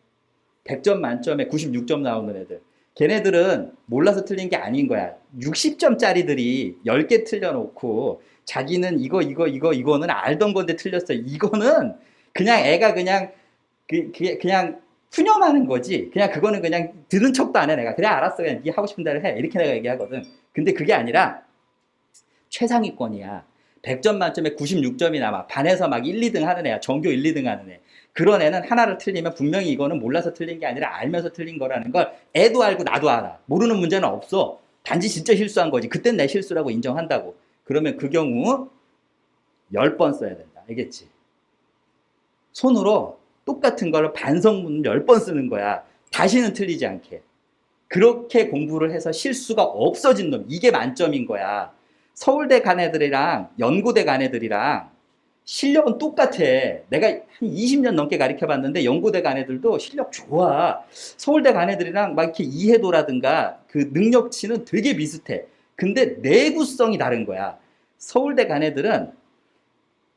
100점 만점에 96점 나오는 애들. 걔네들은 몰라서 틀린 게 아닌 거야. 60점짜리들이 10개 틀려놓고 자기는 이거는 알던 건데 틀렸어요. 이거는 그냥 애가 그냥 그냥 푸념하는 거지. 그냥 그거는 그냥 들은 척도 안 해. 내가 그래 알았어. 그냥 네 하고 싶은 대로 해. 이렇게 내가 얘기하거든. 근데 그게 아니라 최상위권이야. 100점 만점에 96점이 남아. 반에서 막 1, 2등 하는 애야. 전교 1, 2등 하는 애. 그런 애는 하나를 틀리면 분명히 이거는 몰라서 틀린 게 아니라 알면서 틀린 거라는 걸 애도 알고 나도 알아. 모르는 문제는 없어. 단지 진짜 실수한 거지. 그땐 내 실수라고 인정한다고. 그러면 그 경우 10번 써야 된다. 알겠지? 손으로 똑같은 걸 반성문 10번 쓰는 거야. 다시는 틀리지 않게. 그렇게 공부를 해서 실수가 없어진 놈. 이게 만점인 거야. 서울대 간 애들이랑 연고대 간 애들이랑 실력은 똑같아. 내가 한 20년 넘게 가르쳐 봤는데 연고대 간 애들도 실력 좋아. 서울대 간 애들이랑 막 이렇게 이해도라든가 그 능력치는 되게 비슷해. 근데 내구성이 다른 거야. 서울대 간 애들은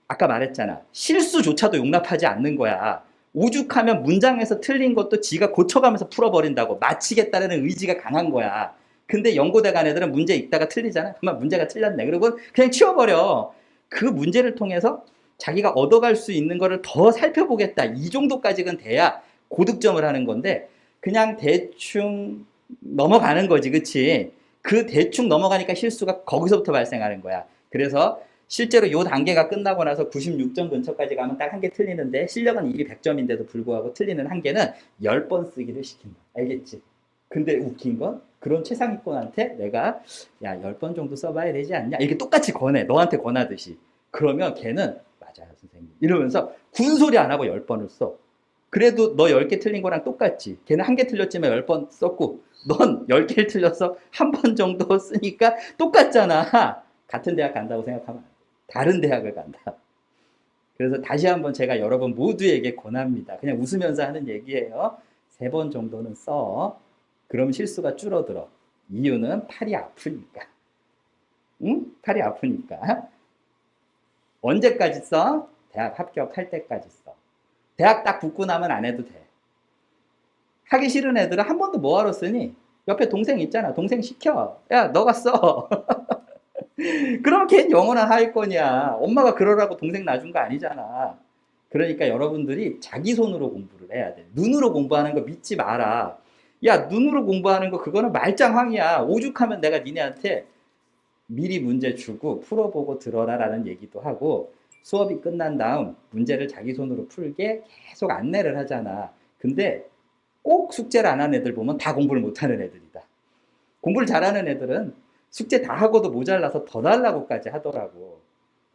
아까 말했잖아. 실수조차도 용납하지 않는 거야. 오죽하면 문장에서 틀린 것도 지가 고쳐가면서 풀어버린다고. 마치겠다는 의지가 강한 거야. 근데 연고대 간 애들은 문제 읽다가 틀리잖아. 그러면 문제가 틀렸네. 그리고 그냥 치워버려. 그 문제를 통해서 자기가 얻어갈 수 있는 거를 더 살펴보겠다. 이 정도까지는 돼야 고득점을 하는 건데 그냥 대충 넘어가는 거지. 그치? 그 대충 넘어가니까 실수가 거기서부터 발생하는 거야. 그래서 실제로 요 단계가 끝나고 나서 96점 근처까지 가면 딱 한 개 틀리는데 실력은 이미 100점인데도 불구하고 틀리는 한 개는 10번 쓰기를 시킨다. 알겠지? 근데 웃긴 건 그런 최상위권한테 내가 야 10번 정도 써봐야 되지 않냐? 이렇게 똑같이 권해. 너한테 권하듯이. 그러면 걔는 맞아요 선생님 이러면서 군소리 안 하고 10번을 써. 그래도 너 10개 틀린 거랑 똑같지. 걔는 한 개 틀렸지만 10번 썼고 넌 10개를 틀려서 한 번 정도 쓰니까 똑같잖아. 같은 대학 간다고 생각하면 안 돼. 다른 대학을 간다. 그래서 다시 한번 제가 여러분 모두에게 권합니다. 그냥 웃으면서 하는 얘기예요. 3번 정도는 써. 그럼 실수가 줄어들어. 이유는 팔이 아프니까. 응? 팔이 아프니까. 언제까지 써? 대학 합격할 때까지 써. 대학 딱 붙고 나면 안 해도 돼. 하기 싫은 애들은 한 번도 뭐하러 쓰니? 옆에 동생 있잖아. 동생 시켜. 야, 너가 써. 그러면 걔는 영원한 하위권이야. 엄마가 그러라고 동생 놔준 거 아니잖아. 그러니까 여러분들이 자기 손으로 공부를 해야 돼. 눈으로 공부하는 거 믿지 마라. 야, 눈으로 공부하는 거 그거는 말짱황이야. 오죽하면 내가 니네한테 미리 문제 주고 풀어보고 들어라라는 얘기도 하고 수업이 끝난 다음 문제를 자기 손으로 풀게 계속 안내를 하잖아. 근데 꼭 숙제를 안 하는 애들 보면 다 공부를 못하는 애들이다. 공부를 잘하는 애들은 숙제 다 하고도 모자라서 더 달라고까지 하더라고.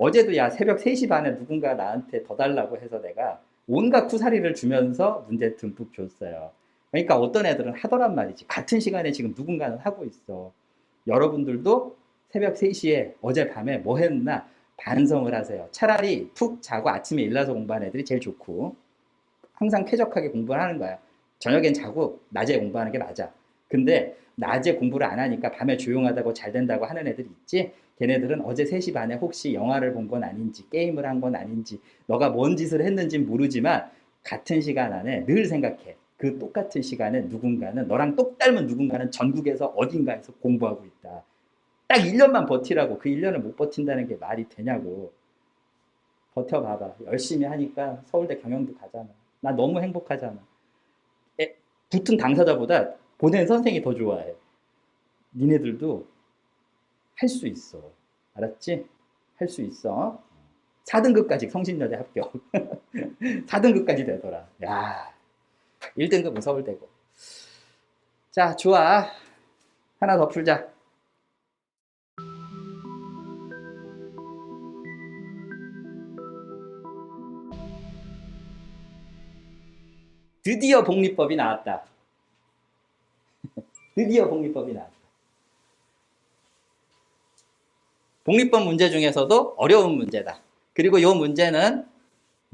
어제도 야 새벽 3시 반에 누군가 나한테 더 달라고 해서 내가 온갖 쿠사리를 주면서 문제 듬뿍 줬어요. 그러니까 어떤 애들은 하더란 말이지. 같은 시간에 지금 누군가는 하고 있어. 여러분들도 새벽 3시에 어젯밤에 뭐 했나 반성을 하세요. 차라리 푹 자고 아침에 일어나서 공부하는 애들이 제일 좋고, 항상 쾌적하게 공부를 하는 거야. 저녁엔 자고 낮에 공부하는 게 맞아. 근데 낮에 공부를 안 하니까 밤에 조용하다고 잘 된다고 하는 애들이 있지. 걔네들은 어제 3시 반에 혹시 영화를 본 건 아닌지 게임을 한 건 아닌지 너가 뭔 짓을 했는지는 모르지만 같은 시간 안에 늘 생각해. 그 똑같은 시간에 누군가는 너랑 똑 닮은 누군가는 전국에서 어딘가에서 공부하고 있다. 딱 1년만 버티라고. 그 1년을 못 버틴다는 게 말이 되냐고. 버텨봐봐. 열심히 하니까 서울대 경영도 가잖아. 나 너무 행복하잖아. 붙은 당사자보다 보낸 선생이 더 좋아해. 니네들도 할 수 있어. 알았지? 할 수 있어. 4등급까지 성신여대 합격. 4등급까지 되더라. 야, 1등급은 서울대고. 자, 좋아. 하나 더 풀자. 드디어 복리법이 나왔다. 드디어 복리법이 나왔다. 복리법 문제 중에서도 어려운 문제다. 그리고 이 문제는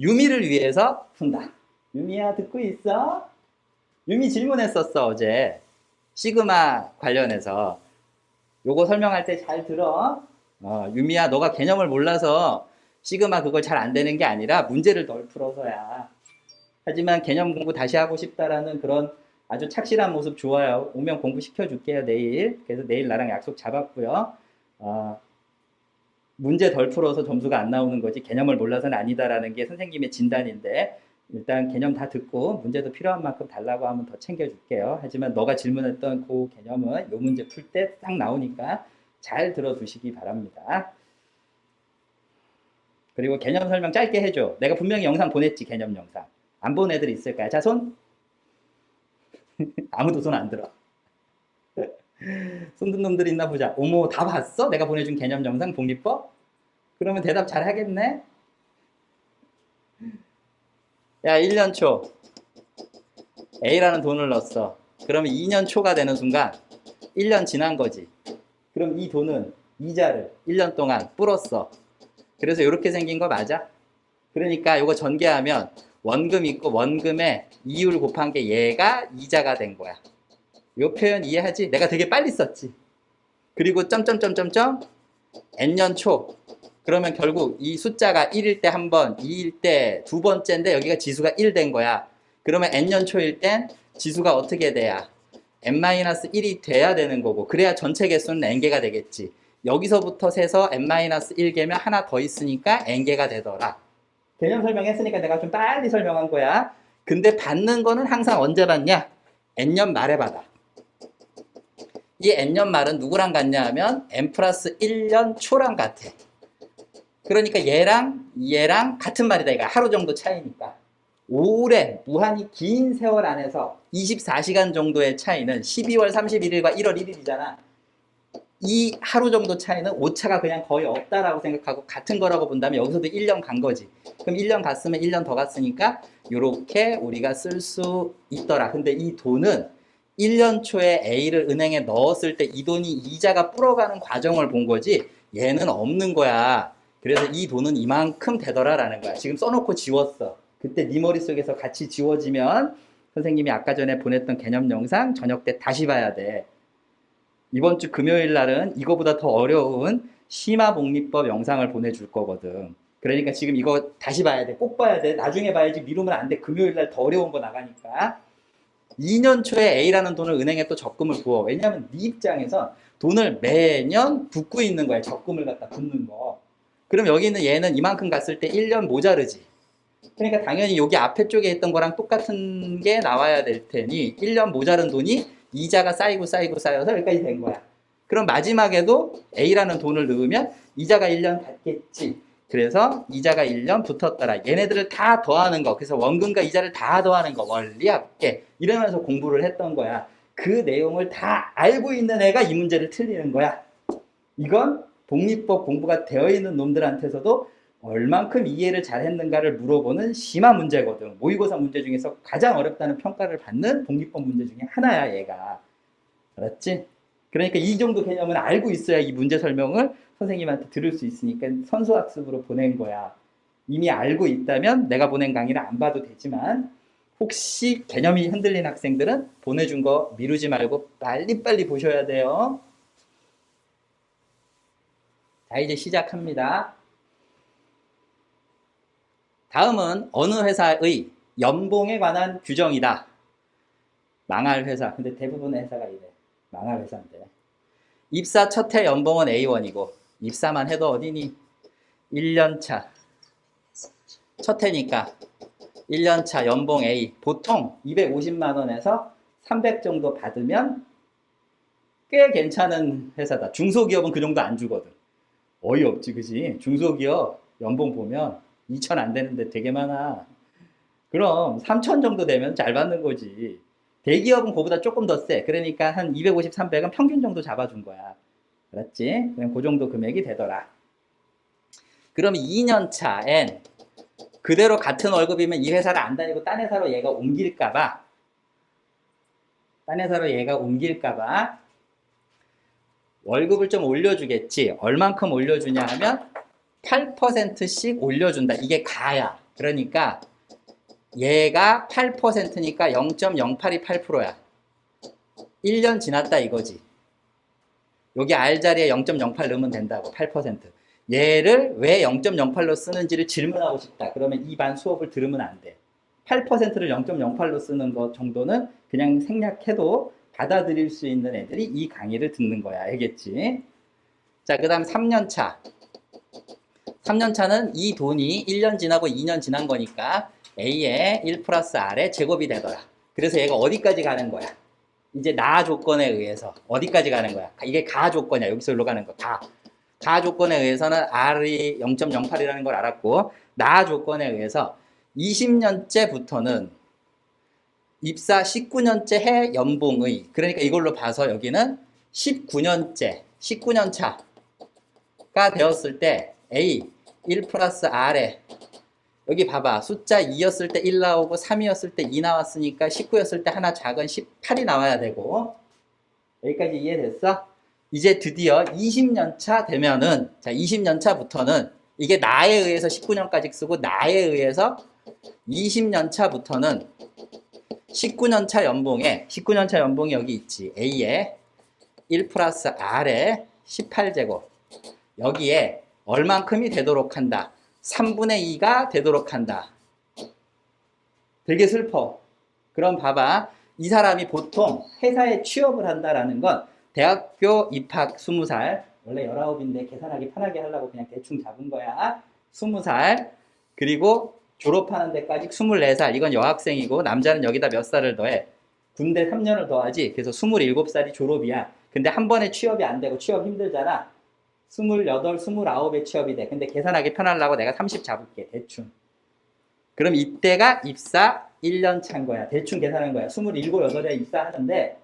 유미를 위해서 푼다. 유미야, 듣고 있어? 유미 질문했었어, 어제. 시그마 관련해서. 요거 설명할 때 잘 들어. 유미야, 너가 개념을 몰라서 시그마 그걸 잘 안 되는 게 아니라 문제를 덜 풀어서야. 하지만 개념 공부 다시 하고 싶다라는 그런 아주 착실한 모습 좋아요. 오면 공부 시켜줄게요, 내일. 그래서 내일 나랑 약속 잡았고요. 문제 덜 풀어서 점수가 안 나오는 거지 개념을 몰라서는 아니다라는 게 선생님의 진단인데, 일단 개념 다 듣고 문제도 필요한 만큼 달라고 하면 더 챙겨줄게요. 하지만 너가 질문했던 그 개념은 이 문제 풀 때 딱 나오니까 잘 들어두시기 바랍니다. 그리고 개념 설명 짧게 해줘. 내가 분명히 영상 보냈지, 개념 영상. 안 본 애들 있을까요? 자, 손. 아무도 손 안 들어. 손 든 놈들 있나 보자. 어머, 다 봤어? 내가 보내준 개념 영상 복리법? 그러면 대답 잘 하겠네? 야, 1년 초 A라는 돈을 넣었어. 그러면 2년 초가 되는 순간 1년 지난 거지. 그럼 이 돈은 이자를 1년 동안 불었어. 그래서 이렇게 생긴 거 맞아? 그러니까 이거 전개하면 원금 있고 원금에 이율 곱한 게 얘가 이자가 된 거야. 이 표현 이해하지? 내가 되게 빨리 썼지. 그리고 점점점점점 n년 초. 그러면 결국 이 숫자가 1일 때 한 번, 2일 때 두 번째인데 여기가 지수가 1 된 거야. 그러면 n년 초일 땐 지수가 어떻게 돼야? n-1이 돼야 되는 거고, 그래야 전체 개수는 n개가 되겠지. 여기서부터 세서 n-1개면 하나 더 있으니까 n개가 되더라. 개념 설명했으니까 내가 좀 빨리 설명한 거야. 근데 받는 거는 항상 언제 받냐? n년 말에 받아. 이 n년 말은 누구랑 같냐 하면 n 플러스 1년 초랑 같아. 그러니까 얘랑 같은 말이다. 이거 하루 정도 차이니까. 오랜 무한히 긴 세월 안에서 24시간 정도의 차이는 12월 31일과 1월 1일이잖아. 이 하루 정도 차이는 오차가 그냥 거의 없다라고 생각하고 같은 거라고 본다면 여기서도 1년 간 거지. 그럼 1년 갔으면 1년 더 갔으니까 이렇게 우리가 쓸 수 있더라. 근데 이 돈은 1년 초에 A를 은행에 넣었을 때 이 돈이 이자가 불어가는 과정을 본 거지 얘는 없는 거야. 그래서 이 돈은 이만큼 되더라라는 거야. 지금 써놓고 지웠어. 그때 네 머릿속에서 같이 지워지면 선생님이 아까 전에 보냈던 개념 영상 저녁 때 다시 봐야 돼. 이번 주 금요일 날은 이거보다 더 어려운 심화복리법 영상을 보내줄 거거든. 그러니까 지금 이거 다시 봐야 돼. 꼭 봐야 돼. 나중에 봐야지. 미루면 안 돼. 금요일 날 더 어려운 거 나가니까. 2년 초에 A라는 돈을 은행에 또 적금을 부어. 왜냐면 네 입장에서 돈을 매년 붓고 있는 거야. 적금을 갖다 붓는 거. 그럼 여기 있는 얘는 이만큼 갔을 때 1년 모자르지. 그러니까 당연히 여기 앞에 쪽에 있던 거랑 똑같은 게 나와야 될 테니 1년 모자른 돈이 이자가 쌓이고 쌓여서 여기까지 된 거야. 그럼 마지막에도 A라는 돈을 넣으면 이자가 1년 받겠지. 그래서 이자가 1년 붙었더라. 얘네들을 다 더하는 거. 그래서 원금과 이자를 다 더하는 거. 원리합계. 이러면서 공부를 했던 거야. 그 내용을 다 알고 있는 애가 이 문제를 틀리는 거야. 이건 독립법 공부가 되어 있는 놈들한테서도 얼만큼 이해를 잘했는가를 물어보는 심화 문제거든. 모의고사 문제 중에서 가장 어렵다는 평가를 받는 독립법 문제 중에 하나야, 얘가. 알았지? 그러니까 이 정도 개념은 알고 있어야 이 문제 설명을 선생님한테 들을 수 있으니까 선수학습으로 보낸 거야. 이미 알고 있다면 내가 보낸 강의를 안 봐도 되지만 혹시 개념이 흔들린 학생들은 보내준 거 미루지 말고 빨리빨리 보셔야 돼요. 자, 이제 시작합니다. 다음은 어느 회사의 연봉에 관한 규정이다. 망할 회사. 근데 대부분의 회사가 이래. 망할 회사인데. 입사 첫 해 연봉은 A1이고 입사만 해도 어디니? 1년차. 첫 해니까 1년차 연봉 A. 보통 250만 원에서 300 정도 받으면 꽤 괜찮은 회사다. 중소기업은 그 정도 안 주거든. 어이없지, 그지? 중소기업 연봉 보면 2천 안 되는데 되게 많아. 그럼 3천 정도 되면 잘 받는 거지. 대기업은 그보다 조금 더 세. 그러니까 한 250, 300은 평균 정도 잡아준 거야. 알았지? 그냥 그 정도 금액이 되더라. 그럼 2년 차엔 그대로 같은 월급이면 이 회사를 안 다니고 딴 회사로 얘가 옮길까봐 월급을 좀 올려주겠지. 얼만큼 올려주냐 하면 8%씩 올려준다. 이게 가야. 그러니까 얘가 8%니까 0.08이 8%야. 1년 지났다 이거지. 여기 R 자리에 0.08 넣으면 된다고. 8%. 얘를 왜 0.08로 쓰는지를 질문하고 싶다. 그러면 이 반 수업을 들으면 안 돼. 8%를 0.08로 쓰는 것 정도는 그냥 생략해도 받아들일 수 있는 애들이 이 강의를 듣는 거야. 알겠지? 자, 그 다음 3년차. 3년차는 이 돈이 1년 지나고 2년 지난 거니까 A의 1 플러스 R의 제곱이 되더라. 그래서 얘가 어디까지 가는 거야? 이제 나 조건에 의해서 어디까지 가는 거야? 이게 가 조건이야. 여기서 여기로 가는 거. 가 조건에 의해서는 R이 0.08이라는 걸 알았고, 나 조건에 의해서 20년째부터는 입사 19년째 해 연봉의, 그러니까 이걸로 봐서 여기는 19년 차가 되었을 때 A 1 플러스 R에 여기 봐봐. 숫자 2였을 때 1 나오고 3이었을 때 2 나왔으니까 19였을 때 하나 작은 18이 나와야 되고, 여기까지 이해됐어? 이제 드디어 20년 차 되면은, 자, 20년 차부터는 이게 나에 의해서 19년까지 쓰고 나에 의해서 20년 차부터는 19년 차 연봉이 여기 있지. A에 1 플러스 R에 18제곱. 여기에 얼만큼이 되도록 한다. 3분의 2가 되도록 한다. 되게 슬퍼. 그럼 봐봐. 이 사람이 보통 회사에 취업을 한다라는 건 대학교 입학 20살, 원래 19인데 계산하기 편하게 하려고 그냥 대충 잡은 거야. 20살, 그리고 졸업하는 데까지 24살. 이건 여학생이고 남자는 여기다 몇 살을 더해? 군대 3년을 더하지. 그래서 27살이 졸업이야. 근데 한 번에 취업이 안 되고 취업 힘들잖아. 28, 29에 취업이 돼. 근데 계산하기 편하려고 내가 30 잡을게. 대충. 그럼 이때가 입사 1년 차인 거야. 대충 계산한 거야. 27, 8에 입사하는데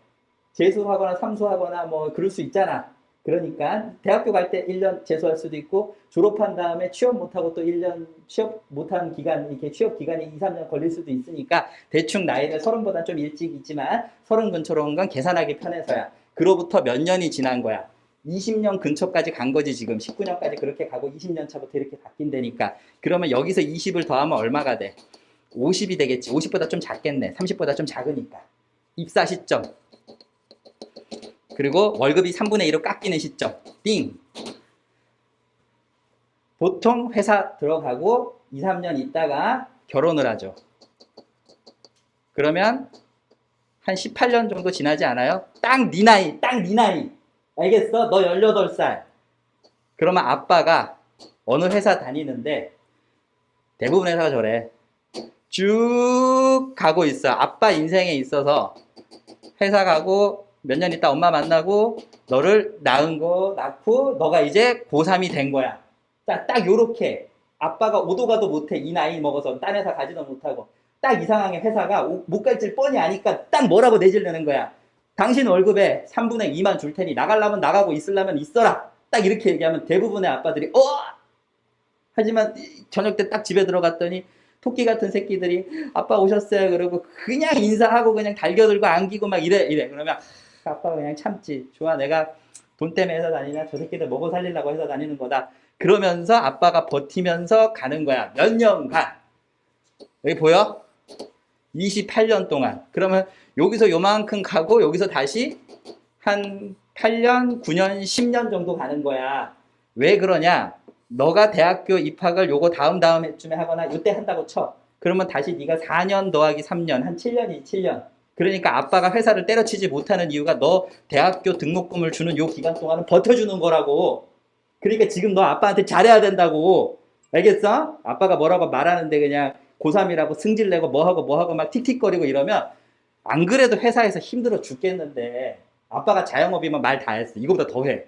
재수하거나 삼수하거나 뭐 그럴 수 있잖아. 그러니까 대학교 갈 때 1년 재수할 수도 있고 졸업한 다음에 취업 못하고 또 1년 취업 못한 기간, 이렇게 취업 기간이 2, 3년 걸릴 수도 있으니까 대충 나이는 30보다 좀 일찍 있지만 30 근처로 온 건 계산하기 편해서야. 그로부터 몇 년이 지난 거야. 20년 근처까지 간 거지. 지금 19년까지 그렇게 가고 20년 차부터 이렇게 바뀐다니까. 그러면 여기서 20을 더하면 얼마가 돼? 50이 되겠지. 50보다 좀 작겠네. 30보다 좀 작으니까. 입사 시점. 그리고 월급이 3분의 1로 깎이는 시점. 띵. 보통 회사 들어가고 2, 3년 있다가 결혼을 하죠. 그러면 한 18년 정도 지나지 않아요? 딱 네 나이. 알겠어? 너 18살. 그러면 아빠가 어느 회사 다니는데 대부분 회사가 저래. 쭉 가고 있어. 아빠 인생에 있어서 회사 가고 몇 년 있다 엄마 만나고 너를 낳고 너가 이제 고3이 된 거야. 딱 요렇게 아빠가 오도 가도 못해. 이 나이 먹어서 딴 회사 가지도 못하고 딱 이상하게 회사가 못 갈 줄 뻔히 아니까 딱 뭐라고 내질르는 거야. 당신 월급에 3분의 2만 줄 테니 나가려면 나가고 있으려면 있어라. 딱 이렇게 얘기하면 대부분의 아빠들이 하지만 저녁 때 딱 집에 들어갔더니 토끼 같은 새끼들이 아빠 오셨어요 그러고 그냥 인사하고 그냥 달겨들고 안기고 막 이래. 그러면 아빠가 그냥 참지. 좋아, 내가 돈 때문에 회사 다니냐, 저 새끼들 먹어 살리려고 회사 다니는 거다. 그러면서 아빠가 버티면서 가는 거야. 몇 년간. 여기 보여? 28년 동안. 그러면 여기서 요만큼 가고 여기서 다시 한 8년, 9년, 10년 정도 가는 거야. 왜 그러냐? 너가 대학교 입학을 요거 다음 해쯤에 하거나 요때 한다고 쳐. 그러면 다시 네가 4년 더하기 3년, 한 7년이지, 7년. 그러니까 아빠가 회사를 때려치지 못하는 이유가 너 대학교 등록금을 주는 요 기간 동안은 버텨주는 거라고. 그러니까 지금 너 아빠한테 잘해야 된다고. 알겠어? 아빠가 뭐라고 말하는데 그냥 고3이라고 승질내고 뭐하고 막 틱틱거리고 이러면 안 그래도 회사에서 힘들어 죽겠는데 아빠가 자영업이면 말 다 했어. 이거보다 더 해.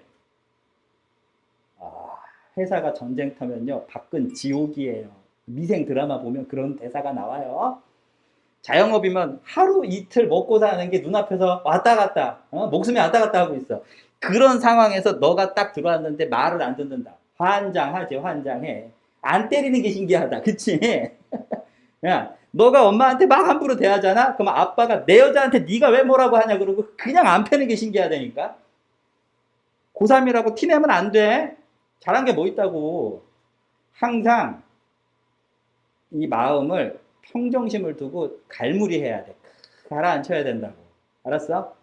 회사가 전쟁터면요, 밖은 지옥이에요. 미생 드라마 보면 그런 대사가 나와요. 자영업이면 하루 이틀 먹고 사는 게 눈앞에서 왔다 갔다, 목숨이 왔다 갔다 하고 있어. 그런 상황에서 너가 딱 들어왔는데 말을 안 듣는다. 환장하지, 환장해. 안 때리는 게 신기하다. 그치? 야, 너가 엄마한테 막 함부로 대하잖아? 그럼 아빠가 내 여자한테 네가 왜 뭐라고 하냐 그러고 그냥 안 패는 게 신기하다니까? 고3이라고 티내면 안 돼. 잘한 게 뭐 있다고. 항상 이 마음을 평정심을 두고 갈무리해야 돼. 가라앉혀야 된다고. 알았어?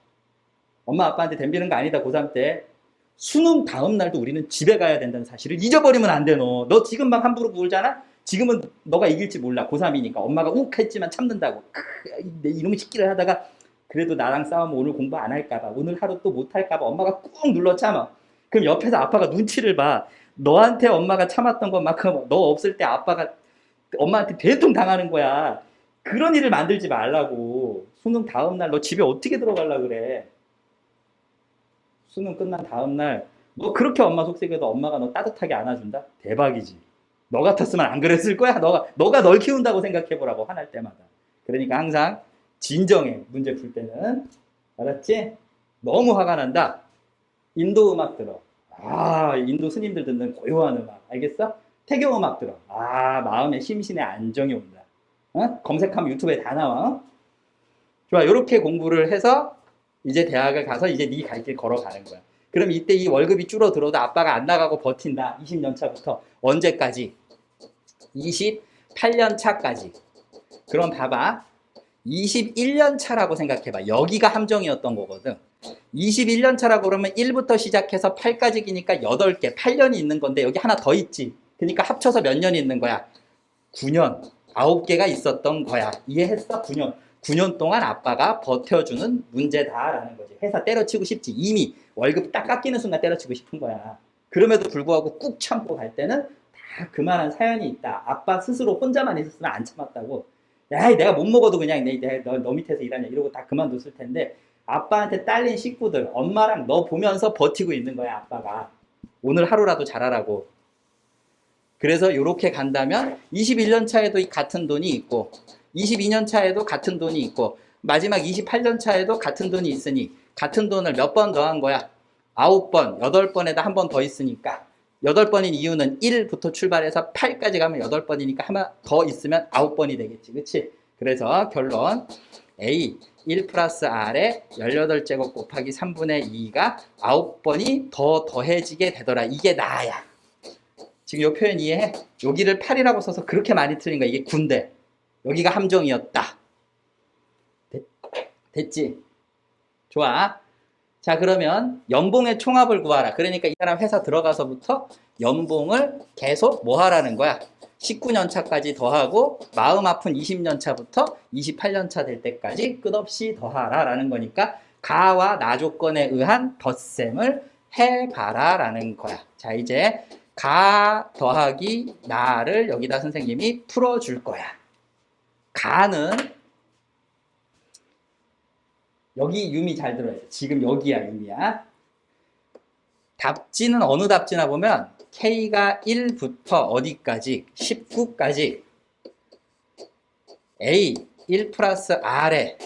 엄마 아빠한테 덤비는 거 아니다. 고3 때. 수능 다음 날도 우리는 집에 가야 된다는 사실을 잊어버리면 안 돼. 너 지금 막 함부로 울잖아? 지금은 너가 이길지 몰라. 고3이니까. 엄마가 욱 했지만 참는다고. 내 이놈의 시끼를 하다가 그래도 나랑 싸우면 오늘 공부 안 할까봐, 오늘 하루 또 못 할까봐 엄마가 꾹 눌러 참아. 그럼 옆에서 아빠가 눈치를 봐. 너한테 엄마가 참았던 것만큼 너 없을 때 아빠가 엄마한테 대통 당하는 거야. 그런 일을 만들지 말라고. 수능 다음 날 너 집에 어떻게 들어가려 그래? 수능 끝난 다음 날 너 그렇게 엄마 속삭여도 엄마가 너 따뜻하게 안아준다? 대박이지. 너 같았으면 안 그랬을 거야. 너가 널 키운다고 생각해 보라고, 화날 때마다. 그러니까 항상 진정해. 문제 풀 때는. 알았지? 너무 화가 난다. 인도 음악 들어. 인도 스님들 듣는 고요한 음악. 알겠어? 태교 음악 들어. 마음에 심신의 안정이 온다. 검색하면 유튜브에 다 나와. 좋아. 이렇게 공부를 해서 이제 대학을 가서 이제 네 갈 길 걸어가는 거야. 그럼 이때 이 월급이 줄어들어도 아빠가 안 나가고 버틴다. 20년 차부터. 언제까지? 28년 차까지. 그럼 봐봐. 21년 차라고 생각해봐. 여기가 함정이었던 거거든. 21년 차라고 그러면 1부터 시작해서 8까지 기니까 8개, 8년이 있는 건데 여기 하나 더 있지. 그러니까 합쳐서 몇 년이 있는 거야? 9년. 9개가 있었던 거야. 이해했어? 9년. 9년 동안 아빠가 버텨주는 문제다라는 거지. 회사 때려치고 싶지. 이미 월급 딱 깎이는 순간 때려치고 싶은 거야. 그럼에도 불구하고 꾹 참고 갈 때는 다 그만한 사연이 있다. 아빠 스스로 혼자만 있었으면 안 참았다고. 야, 내가 못 먹어도 그냥 너 밑에서 일하냐 이러고 다 그만뒀을 텐데 아빠한테 딸린 식구들, 엄마랑 너 보면서 버티고 있는 거야. 아빠가 오늘 하루라도 잘하라고. 그래서 이렇게 간다면 21년 차에도 같은 돈이 있고 22년 차에도 같은 돈이 있고 마지막 28년 차에도 같은 돈이 있으니 같은 돈을 몇 번 더한 거야? 9번, 8번에다 한 번 더 있으니까 8번인 이유는 1부터 출발해서 8까지 가면 8번이니까 하나 더 있으면 9번이 되겠지. 그치? 그래서 결론 A 1 플러스 R에 18제곱 곱하기 3분의 2가 9번이 더 더해지게 되더라. 이게 나야. 지금 이 표현 이해해? 여기를 8이라고 써서 그렇게 많이 틀린 거야. 이게 군대. 여기가 함정이었다. 됐지? 좋아. 자, 그러면 연봉의 총합을 구하라. 그러니까 이 사람 회사 들어가서부터 연봉을 계속 뭐 하라는 거야? 19년 차까지 더하고 마음 아픈 20년 차부터 28년 차 될 때까지 끝없이 더하라라는 거니까 가와 나 조건에 의한 덧셈을 해봐라 라는 거야. 자, 이제 가 더하기 나를 여기다 선생님이 풀어줄 거야. 가는 여기 유미 잘 들어야 돼. 지금 여기야 유미야. 답지는 어느 답지나 보면 K가 1부터 어디까지? 19까지 A 1 플러스 R에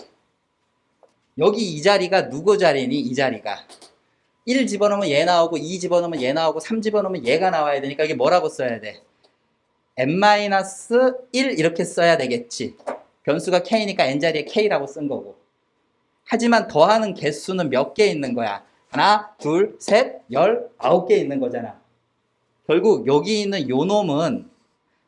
여기 이 자리가 누구 자리니? 이 자리가 1 집어넣으면 얘 나오고 2 집어넣으면 얘 나오고 3 집어넣으면 얘가 나와야 되니까 이게 뭐라고 써야 돼? n-1 이렇게 써야 되겠지. 변수가 k니까 n자리에 k라고 쓴 거고. 하지만 더하는 개수는 몇 개 있는 거야? 하나, 둘, 셋, 19개 있는 거잖아. 결국 여기 있는 요 놈은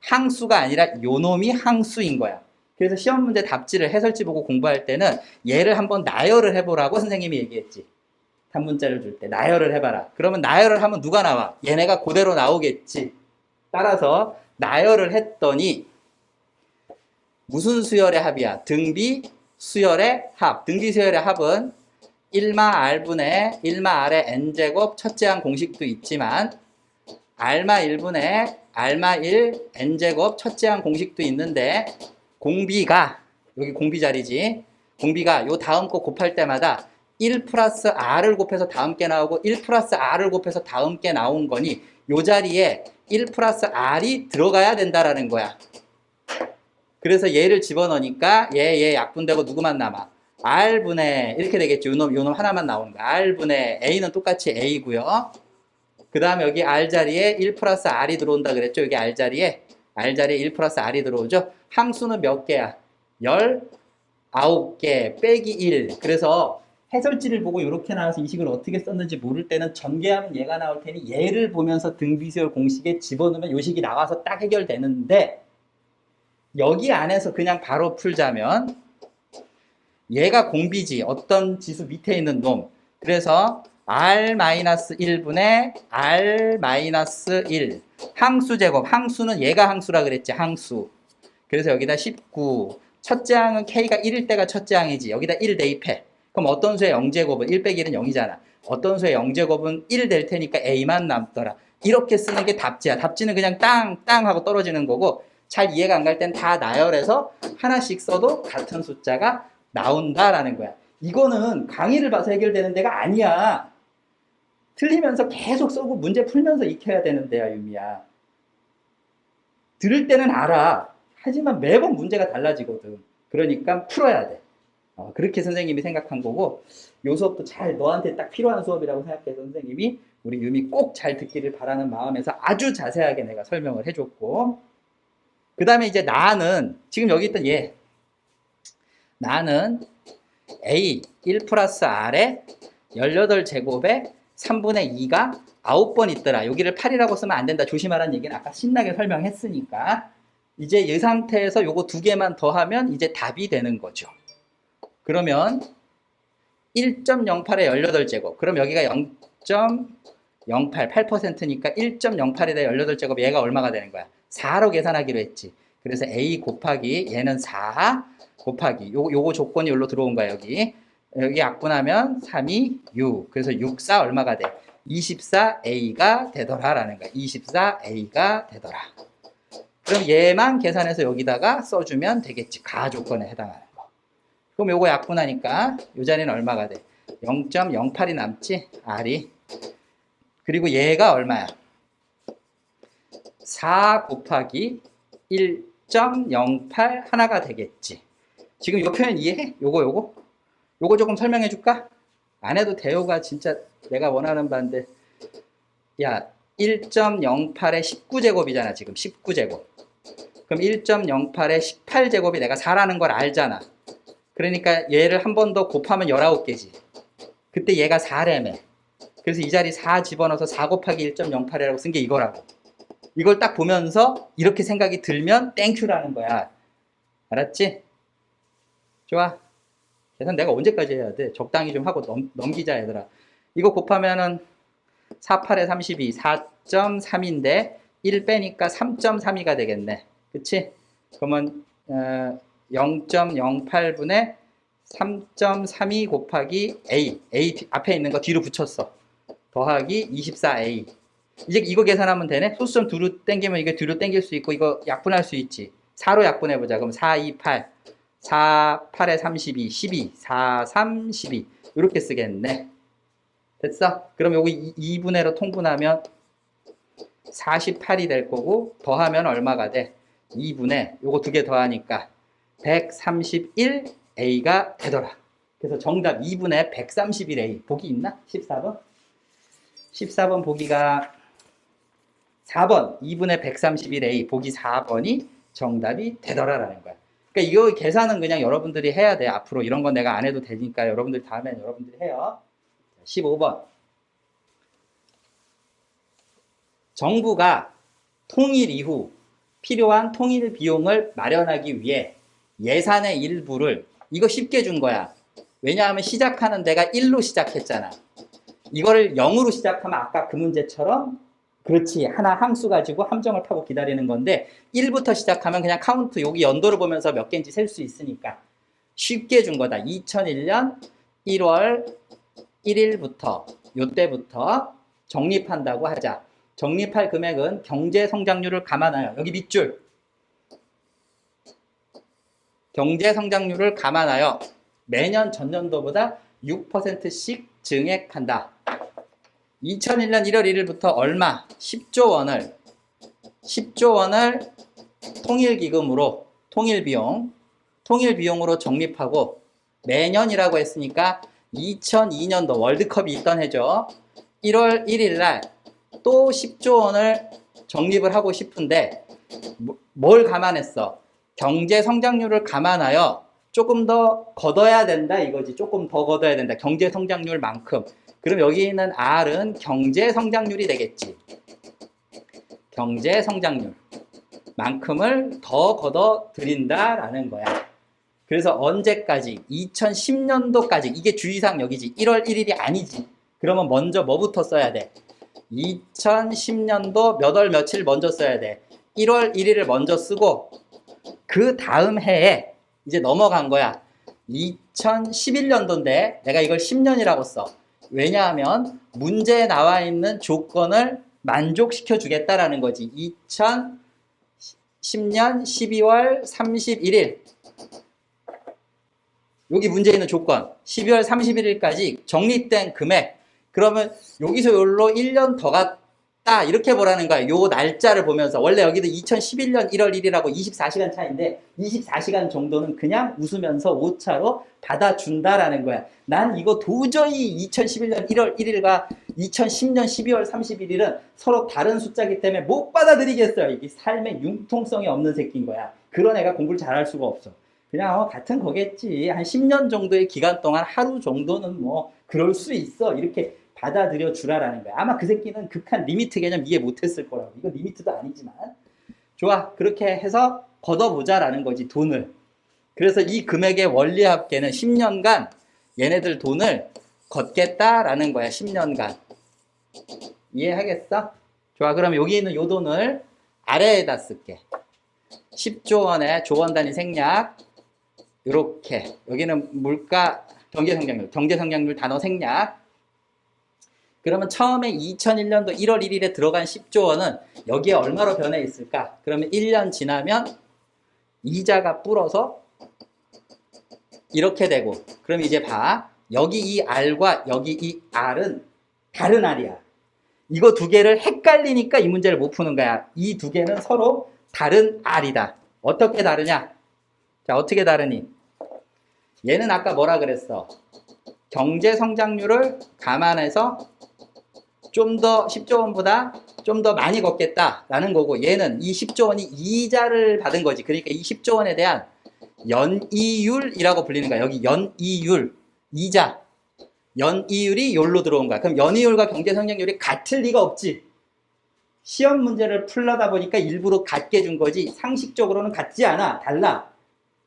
항수가 아니라 요 놈이 항수인 거야. 그래서 시험 문제 답지를 해설지 보고 공부할 때는 얘를 한번 나열을 해보라고 선생님이 얘기했지. 단문자를 줄 때 나열을 해봐라. 그러면 나열을 하면 누가 나와? 얘네가 그대로 나오겠지. 따라서 나열을 했더니 무슨 수열의 합이야? 등비 수열의 합. 등비 수열의 합은 1마 r분의 1마 r의 n제곱 첫째 항 공식도 있지만 r마 1분의 r마 1 n제곱 첫째 항 공식도 있는데 공비가 여기 공비 자리지. 공비가 요 다음 거 곱할 때마다 1 플러스 r을 곱해서 다음 게 나오고 1 플러스 r을 곱해서 다음 게 나온 거니 요 자리에 1 플러스 r이 들어가야 된다라는 거야. 그래서 얘를 집어넣으니까 얘 약분되고 누구만 남아? r분의 이렇게 되겠지. 요놈 하나만 나오는 거야. r분의 a는 똑같이 a고요. 그 다음에 여기 r 자리에 1 플러스 r이 들어온다 그랬죠. 여기 r 자리에 1 플러스 r이 들어오죠. 항수는 몇 개야? 19개 빼기 1. 그래서 해설지를 보고 이렇게 나와서 이 식을 어떻게 썼는지 모를 때는 전개하면 얘가 나올 테니 얘를 보면서 등비수열 공식에 집어넣으면 이 식이 나와서 딱 해결되는데 여기 안에서 그냥 바로 풀자면 얘가 공비지. 어떤 지수 밑에 있는 놈. 그래서 r-1분의 r-1 항수 제곱. 항수는 얘가 항수라 그랬지. 항수. 그래서 여기다 19. 첫째 항은 k가 1일 때가 첫째 항이지. 여기다 1 대입해. 그럼 어떤 수의 0제곱은 1 빼기 1은 0이잖아. 어떤 수의 0제곱은 1 될 테니까 a만 남더라. 이렇게 쓰는 게 답지야. 답지는 그냥 땅 하고 떨어지는 거고 잘 이해가 안 갈 땐 다 나열해서 하나씩 써도 같은 숫자가 나온다라는 거야. 이거는 강의를 봐서 해결되는 데가 아니야. 틀리면서 계속 써고 문제 풀면서 익혀야 되는 데야, 유미야. 들을 때는 알아. 하지만 매번 문제가 달라지거든. 그러니까 풀어야 돼. 그렇게 선생님이 생각한 거고 요 수업도 잘 너한테 딱 필요한 수업이라고 생각해서 선생님이 우리 유미 꼭 잘 듣기를 바라는 마음에서 아주 자세하게 내가 설명을 해줬고 그 다음에 이제 나는 지금 여기 있던 얘 나는 a 1 플러스 r에 18제곱에 3분의 2가 9번 있더라. 여기를 8이라고 쓰면 안 된다. 조심하라는 얘기는 아까 신나게 설명했으니까 이제 이 상태에서 요거 두 개만 더하면 이제 답이 되는 거죠. 그러면 1.08에 18제곱. 그럼 여기가 0.08, 8%니까 1.08에 대해 18제곱 얘가 얼마가 되는 거야? 4로 계산하기로 했지. 그래서 A 곱하기 얘는 4 곱하기 요거 조건이 여기로 들어온 거야. 여기 약분하면 3이 6. 그래서 6, 4 얼마가 돼? 24A가 되더라 라는 거야. 24A가 되더라. 그럼 얘만 계산해서 여기다가 써주면 되겠지. 가 조건에 해당하는 거. 그럼 요거 약분하니까 요 자리는 얼마가 돼? 0.08이 남지? R이. 그리고 얘가 얼마야? 4 곱하기 1.08 하나가 되겠지. 지금 요 표현 이해해? 요거 조금 설명해 줄까? 안 해도 돼요가 진짜 내가 원하는 바인데 야 1.08에 19제곱이잖아. 지금 19제곱. 그럼 1.08에 18제곱이 내가 4라는 걸 알잖아. 그러니까 얘를 한 번 더 곱하면 19개지. 그때 얘가 4래매. 그래서 이 자리 4 집어넣어서 4 곱하기 1.08이라고 쓴 게 이거라고. 이걸 딱 보면서 이렇게 생각이 들면 땡큐라는 거야. 알았지? 좋아. 계산 내가 언제까지 해야 돼? 적당히 좀 하고 넘기자 얘들아. 이거 곱하면은 4, 8에 32, 4.3인데 1 빼니까 3.32가 되겠네. 그치? 그러면 0.08분의 3.32 곱하기 A 앞에 있는 거 뒤로 붙였어. 더하기 24A. 이제 이거 계산하면 되네? 소수점 뒤로 당기면 이게 뒤로 당길 수 있고 이거 약분할 수 있지. 4로 약분해보자. 그럼 4, 2, 8. 4, 8에 32, 12. 4, 3, 12. 이렇게 쓰겠네. 됐어? 그럼 여기 2분의로 통분하면 48이 될 거고 더하면 얼마가 돼? 2분의 요거 두 개 더하니까 131A가 되더라. 그래서 정답 2분의 131A. 보기 있나? 14번? 14번 보기가 4번 2분의 131a 보기 4번이 정답이 되더라라는 거야. 그러니까 이거 계산은 그냥 여러분들이 해야 돼. 앞으로 이런 건 내가 안 해도 되니까 여러분들 다음엔 여러분들이 해요. 15번 정부가 통일 이후 필요한 통일 비용을 마련하기 위해 예산의 일부를 이거 쉽게 준 거야. 왜냐하면 시작하는 데가 1로 시작했잖아. 이거를 0으로 시작하면 아까 그 문제처럼 그렇지 하나 함수 가지고 함정을 타고 기다리는 건데 1부터 시작하면 그냥 카운트 여기 연도를 보면서 몇 개인지 셀 수 있으니까 쉽게 준 거다. 2001년 1월 1일부터 요때부터 적립한다고 하자. 적립할 금액은 경제 성장률을 감안하여 여기 밑줄 경제 성장률을 감안하여 매년 전년도보다 6%씩 증액한다. 2001년 1월 1일부터 얼마? 10조 원을 통일기금으로 통일비용으로 적립하고 매년이라고 했으니까 2002년도 월드컵이 있던 해죠. 1월 1일 날 또 10조 원을 적립을 하고 싶은데 뭘 감안했어? 경제 성장률을 감안하여 조금 더 걷어야 된다 이거지. 조금 더 걷어야 된다. 경제 성장률만큼. 그럼 여기 있는 R은 경제 성장률이 되겠지. 경제 성장률만큼을 더 걷어 드린다라는 거야. 그래서 언제까지? 2010년도까지. 이게 주의사항 여기지. 1월 1일이 아니지. 그러면 먼저 뭐부터 써야 돼? 2010년도 몇 월 며칠 먼저 써야 돼. 1월 1일을 먼저 쓰고 그 다음 해에 이제 넘어간 거야. 2011년도인데 내가 이걸 10년이라고 써. 왜냐하면 문제에 나와 있는 조건을 만족시켜 주겠다라는 거지. 2010년 12월 31일 여기 문제에 있는 조건 12월 31일까지 적립된 금액 그러면 여기서 여기로 1년 더 갔다 이렇게 보라는 거야. 요 날짜를 보면서 원래 여기도 2011년 1월 1일하고 24시간 차인데 24시간 정도는 그냥 웃으면서 오차로 받아준다라는 거야. 난 이거 도저히 2011년 1월 1일과 2010년 12월 31일은 서로 다른 숫자이기 때문에 못 받아들이겠어요. 이게 삶의 융통성이 없는 새끼인 거야. 그런 애가 공부를 잘할 수가 없어. 그냥 같은 거겠지. 한 10년 정도의 기간 동안 하루 정도는 뭐 그럴 수 있어. 이렇게 받아들여 주라라는 거야. 아마 그 새끼는 극한 리미트 개념 이해 못했을 거라고. 이거 리미트도 아니지만. 좋아. 그렇게 해서 걷어보자라는 거지. 돈을. 그래서 이 금액의 원리합계는 10년간 얘네들 돈을 걷겠다라는 거야. 10년간. 이해하겠어? 좋아. 그럼 여기 있는 요 돈을 아래에다 쓸게. 10조 원의 조원 단위 생략. 이렇게. 여기는 물가 경제성장률 단어 생략. 그러면 처음에 2001년도 1월 1일에 들어간 10조 원은 여기에 얼마로 변해 있을까? 그러면 1년 지나면 이자가 불어서 이렇게 되고 그럼 이제 봐. 여기 이 R과 여기 이 R은 다른 R이야. 이거 두 개를 헷갈리니까 이 문제를 못 푸는 거야. 이 두 개는 서로 다른 R이다. 어떻게 다르냐? 자, 어떻게 다르니? 얘는 아까 뭐라 그랬어? 경제 성장률을 감안해서 좀 더 10조 원보다 좀 더 많이 걷겠다라는 거고 얘는 이 10조 원이 이자를 받은 거지. 그러니까 이 10조 원에 대한 연이율이라고 불리는 거야. 여기 연이율, 이자. 연이율이 요로 들어온 거야. 그럼 연이율과 경제 성장률이 같을 리가 없지. 시험 문제를 풀려다 보니까 일부러 같게 준 거지 상식적으로는 같지 않아. 달라.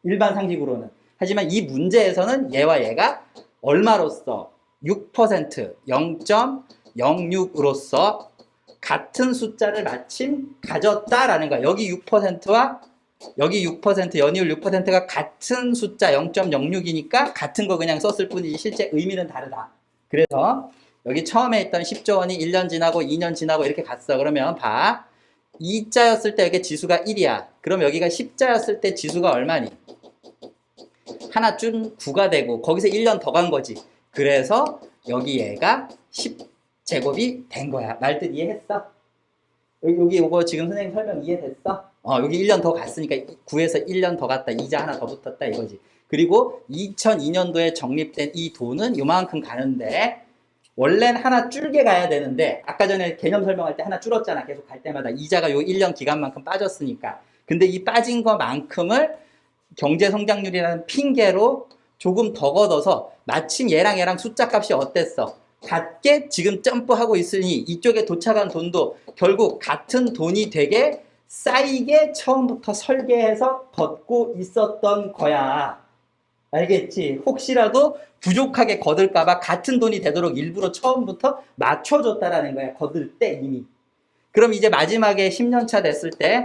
일반 상식으로는. 하지만 이 문제에서는 얘와 얘가 얼마로써 6% 0.06으로써 같은 숫자를 마침 가졌다라는 거야. 여기 6%와 여기 6% 연이율 6%가 같은 숫자 0.06이니까 같은 거 그냥 썼을 뿐이지 실제 의미는 다르다. 그래서 여기 처음에 있던 10조 원이 1년 지나고 2년 지나고 이렇게 갔어. 그러면 봐. 2자였을 때 여기 지수가 1이야. 그럼 여기가 10자였을 때 지수가 얼마니? 하나 준 9가 되고 거기서 1년 더 간 거지. 그래서 여기 얘가 10제곱이 된 거야. 말뜻 이해했어? 여기 이거 지금 선생님 설명 이해됐어? 여기 1년 더 갔으니까 9에서 1년 더 갔다. 이자 하나 더 붙었다 이거지. 그리고 2002년도에 적립된 이 돈은 요만큼 가는데 원래는 하나 줄게 가야 되는데 아까 전에 개념 설명할 때 하나 줄었잖아. 계속 갈 때마다 이자가 요 1년 기간만큼 빠졌으니까. 근데 이 빠진 것만큼을 경제 성장률이라는 핑계로 조금 더 걷어서 마침 얘랑 숫자 값이 어땠어? 같게 지금 점프하고 있으니 이쪽에 도착한 돈도 결국 같은 돈이 되게 쌓이게 처음부터 설계해서 걷고 있었던 거야. 알겠지? 혹시라도 부족하게 거둘까봐 같은 돈이 되도록 일부러 처음부터 맞춰줬다라는 거야. 거둘 때 이미. 그럼 이제 마지막에 10년 차 됐을 때,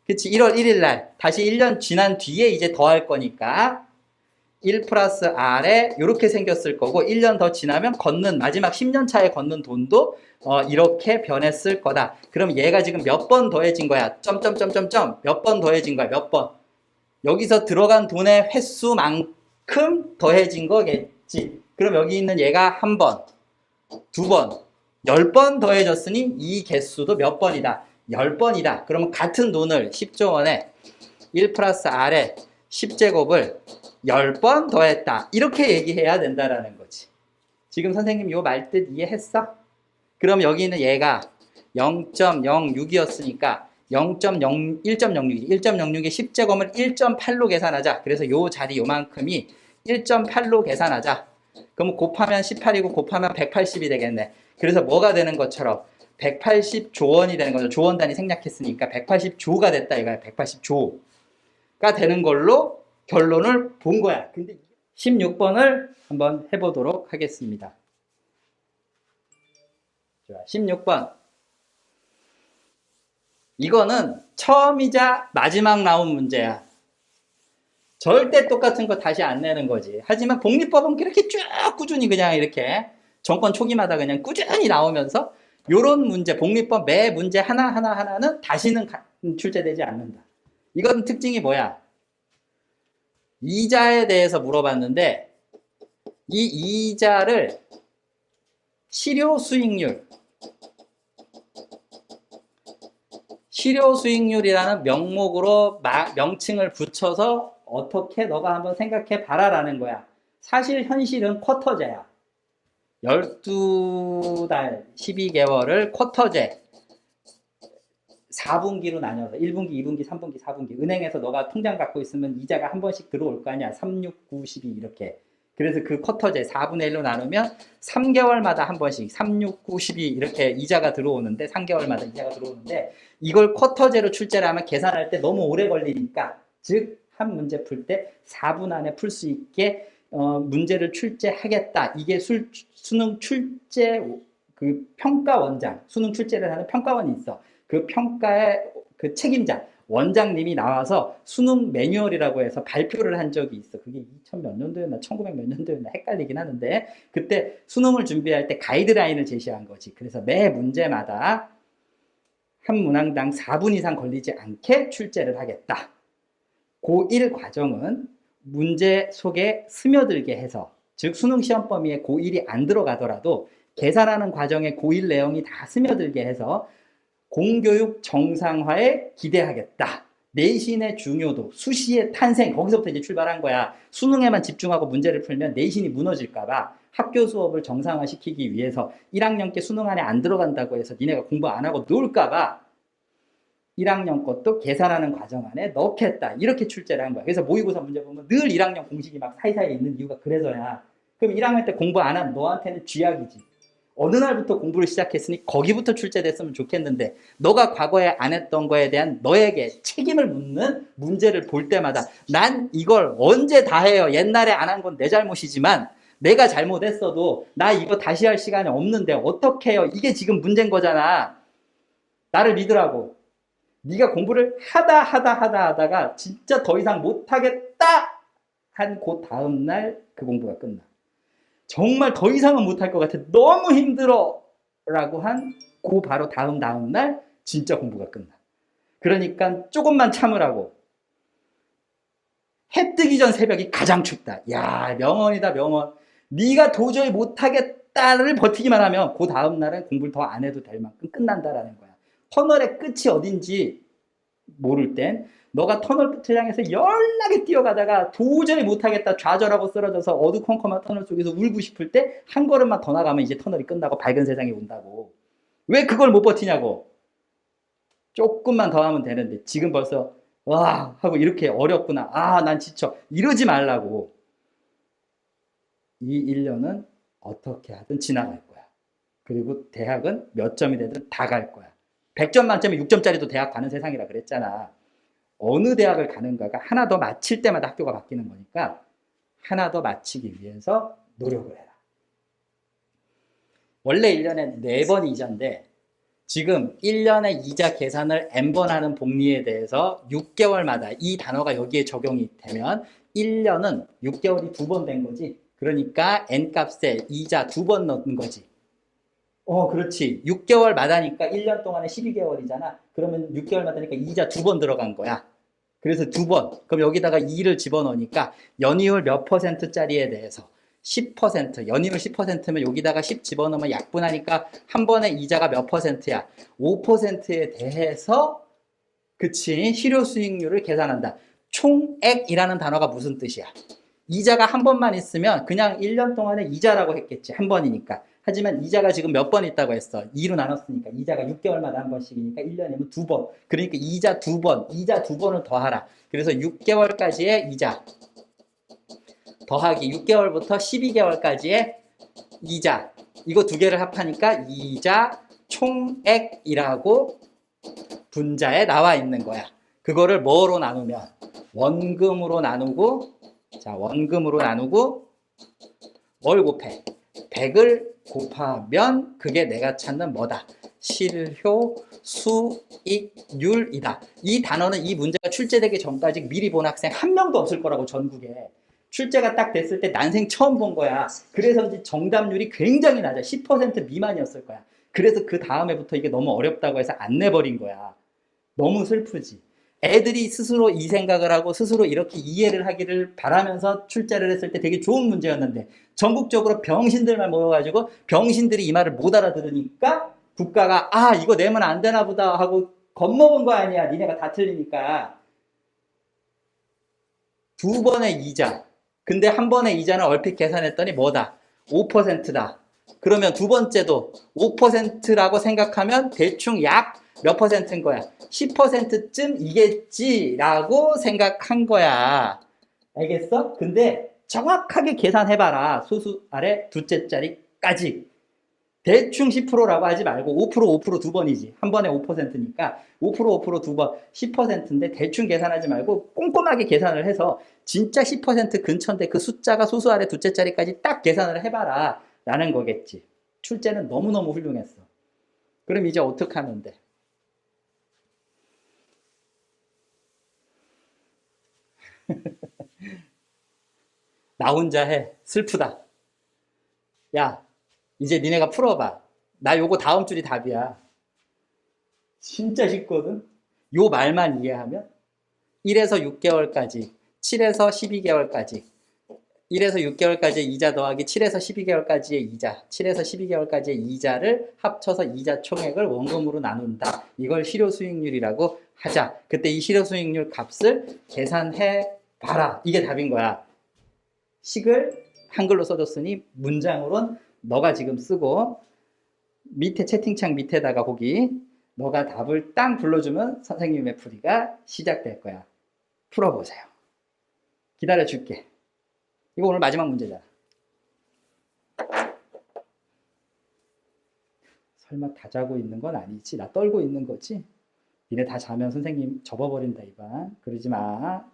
그치? 1월 1일 날, 다시 1년 지난 뒤에 이제 더 할 거니까, 1 플러스 R에 이렇게 생겼을 거고, 1년 더 지나면 걷는, 마지막 10년 차에 걷는 돈도 이렇게 변했을 거다. 그럼 얘가 지금 몇 번 더해진 거야? 점점점점점. 몇 번 더해진 거야? 몇 번? 여기서 들어간 돈의 횟수만큼 더해진 거겠지. 그럼 여기 있는 얘가 한 번, 두 번, 10번 더해졌으니 이 개수도 몇 번이다? 10번이다. 그러면 같은 돈을 10조 원에 1 플러스 R에 10제곱을 10번 더했다. 이렇게 얘기해야 된다라는 거지. 지금 선생님 요 말뜻 이해했어? 그럼 여기 있는 얘가 0.06이었으니까 1.06이 1.06의 10제곱을 1.8로 계산하자. 그래서 요 자리 요만큼이 1.8로 계산하자. 그럼 곱하면 18이고 곱하면 180이 되겠네. 그래서 뭐가 되는 것처럼 180조 원이 되는 거죠. 조 원 단위 생략했으니까 180조가 됐다 이거야. 180조가 되는 걸로 결론을 본 거야. 근데 16번을 한번 해보도록 하겠습니다. 자, 16번. 이거는 처음이자 마지막 나온 문제야. 절대 똑같은 거 다시 안 내는 거지. 하지만 복리법은 이렇게 쭉 꾸준히 그냥 이렇게 정권 초기마다 그냥 꾸준히 나오면서 요런 문제, 복리법 매 문제 하나는 다시는 출제되지 않는다. 이건 특징이 뭐야? 이자에 대해서 물어봤는데 이 이자를 실효 수익률이라는 명목으로 명칭을 붙여서 어떻게 너가 한번 생각해 봐라라는 거야. 사실 현실은 쿼터제야. 12달 12개월을 쿼터제 4분기로 나뉘어서 1분기, 2분기, 3분기, 4분기 은행에서 너가 통장 갖고 있으면 이자가 한 번씩 들어올 거 아니야. 3, 6, 9, 12 이렇게. 그래서 그 쿼터제 4분의 1로 나누면 3개월마다 한 번씩 3, 6, 9, 12 이렇게 이자가 들어오는데 3개월마다 이자가 들어오는데 이걸 쿼터제로 출제를 하면 계산할 때 너무 오래 걸리니까 즉 한 문제 풀 때 4분 안에 풀 수 있게 문제를 출제하겠다. 이게 수능 출제 그 평가원장, 수능 출제를 하는 평가원이 있어. 그 평가의 그 책임자 원장님이 나와서 수능 매뉴얼이라고 해서 발표를 한 적이 있어. 그게 2000 몇 년도였나 1900 몇 년도였나 헷갈리긴 하는데 그때 수능을 준비할 때 가이드라인을 제시한 거지. 그래서 매 문제마다 한 문항당 4분 이상 걸리지 않게 출제를 하겠다. 고1 과정은 문제 속에 스며들게 해서 즉 수능 시험 범위에 고1이 안 들어가더라도 계산하는 과정에 고1 내용이 다 스며들게 해서 공교육 정상화에 기대하겠다. 내신의 중요도, 수시의 탄생, 거기서부터 이제 출발한 거야. 수능에만 집중하고 문제를 풀면 내신이 무너질까봐 학교 수업을 정상화시키기 위해서 1학년 께 수능 안에 안 들어간다고 해서 니네가 공부 안 하고 놀까봐 1학년 것도 계산하는 과정 안에 넣겠다. 이렇게 출제를 한 거야. 그래서 모의고사 문제 보면 늘 1학년 공식이 막 사이사이에 있는 이유가 그래서야. 그럼 1학년 때 공부 안 하면 너한테는 쥐약이지. 어느 날부터 공부를 시작했으니 거기부터 출제됐으면 좋겠는데 너가 과거에 안 했던 거에 대한 너에게 책임을 묻는 문제를 볼 때마다 난 이걸 언제 다 해요. 옛날에 안 한 건 내 잘못이지만 내가 잘못했어도 나 이거 다시 할 시간이 없는데 어떻게 해요. 이게 지금 문제인 거잖아. 나를 믿으라고. 네가 공부를 하다가 진짜 더 이상 못하겠다 한 그 다음날 그 공부가 끝나. 정말 더 이상은 못할 것 같아. 너무 힘들어 라고 한 그 바로 다음날 진짜 공부가 끝나. 그러니까 조금만 참으라고. 해 뜨기 전 새벽이 가장 춥다. 야, 명언이다 명언. 네가 도저히 못하겠다를 버티기만 하면 그 다음날은 공부를 더 안 해도 될 만큼 끝난다라는 거야. 터널의 끝이 어딘지 모를 땐 너가 터널 끝을 향해서 연락에 뛰어가다가 도저히 못하겠다 좌절하고 쓰러져서 어두컴컴한 터널 속에서 울고 싶을 때 한 걸음만 더 나가면 이제 터널이 끝나고 밝은 세상이 온다고. 왜 그걸 못 버티냐고. 조금만 더 하면 되는데 지금 벌써 와 하고 이렇게 어렵구나. 아, 난 지쳐. 이러지 말라고. 이 1년은 어떻게 하든 지나갈 거야. 그리고 대학은 몇 점이 되든 다 갈 거야. 100점 만점에 6점짜리도 대학 가는 세상이라 그랬잖아. 어느 대학을 가는가가 하나 더 마칠 때마다 학교가 바뀌는 거니까 하나 더 마치기 위해서 노력을 해라. 원래 1년에 4번 이자인데 지금 1년의 이자 계산을 n번 하는 복리에 대해서 6개월마다 이 단어가 여기에 적용이 되면 1년은 6개월이 2번 된 거지. 그러니까 n값에 이자 2번 넣은 거지. 그렇지. 6개월마다니까 1년 동안에 12개월이잖아. 그러면 6개월마다니까 이자 2번 들어간 거야. 그래서 2번. 그럼 여기다가 2를 집어넣으니까 연이율 몇 %짜리에 대해서 10%, 연이율 10%면 여기다가 10 집어넣으면 약분하니까 한 번에 이자가 몇 %야? 5%에 대해서 그치? 실효 수익률을 계산한다. 총액이라는 단어가 무슨 뜻이야? 이자가 한 번만 있으면 그냥 1년 동안에 이자라고 했겠지. 한 번이니까. 하지만 이자가 지금 몇 번 있다고 했어. 2로 나눴으니까 이자가 6개월마다 한 번씩이니까 1년이면 2번. 그러니까 이자 2번, 이자 2번을 더하라. 그래서 6개월까지의 이자 더하기 6개월부터 12개월까지의 이자, 이거 두 개를 합하니까 이자 총액이라고 분자에 나와 있는 거야. 그거를 뭐로 나누면 원금으로 나누고, 자, 원금으로 나누고 뭘 곱해? 100을 곱하면 그게 내가 찾는 뭐다? 실효 수익률이다. 이 단어는 이 문제가 출제되기 전까지 미리 본 학생 한 명도 없을 거라고, 전국에. 출제가 딱 됐을 때 난생 처음 본 거야. 그래서인지 정답률이 굉장히 낮아. 10% 미만이었을 거야. 그래서 그 다음에부터 이게 너무 어렵다고 해서 안 내버린 거야. 너무 슬프지. 애들이 스스로 이 생각을 하고 스스로 이렇게 이해를 하기를 바라면서 출제를 했을 때 되게 좋은 문제였는데 전국적으로 병신들만 모여가지고 병신들이 이 말을 못 알아들으니까 국가가 이거 내면 안 되나 보다 하고 겁먹은 거 아니야. 니네가 다 틀리니까. 2번의 이자. 근데 한 번의 이자는 얼핏 계산했더니 뭐다? 5%다. 그러면 두 번째도 5%라고 생각하면 대충 약 몇 %인 거야? 10%쯤이겠지라고 생각한 거야. 알겠어? 근데 정확하게 계산해봐라. 소수 아래 두째 자리까지. 대충 10%라고 하지 말고 5% 두 번이지. 한 번에 5%니까 5% 두 번 10%인데 대충 계산하지 말고 꼼꼼하게 계산을 해서 진짜 10% 근처인데 그 숫자가 소수 아래 두째 자리까지 딱 계산을 해봐라 라는 거겠지. 출제는 너무너무 훌륭했어. 그럼 이제 어떻게 하면 돼? 나 혼자 해. 슬프다. 야, 이제 니네가 풀어봐. 나 요거 다음 줄이 답이야. 진짜 쉽거든? 요 말만 이해하면 1에서 6개월까지, 7에서 12개월까지, 1에서 6개월까지의 이자 더하기 7에서 12개월까지의 이자, 7에서 12개월까지의 이자를 합쳐서 이자 총액을 원금으로 나눈다. 이걸 실효수익률이라고 하자. 그때 이 실효수익률 값을 계산해 봐라. 이게 답인 거야. 식을 한글로 써줬으니 문장으론 너가 지금 쓰고 밑에 채팅창 밑에다가 거기 너가 답을 딱 불러주면 선생님의 풀이가 시작될 거야. 풀어보세요. 기다려줄게. 이거 오늘 마지막 문제잖아. 설마 다 자고 있는 건 아니지? 나 떨고 있는 거지? 니네 다 자면 선생님 접어버린다 이반. 그러지 마.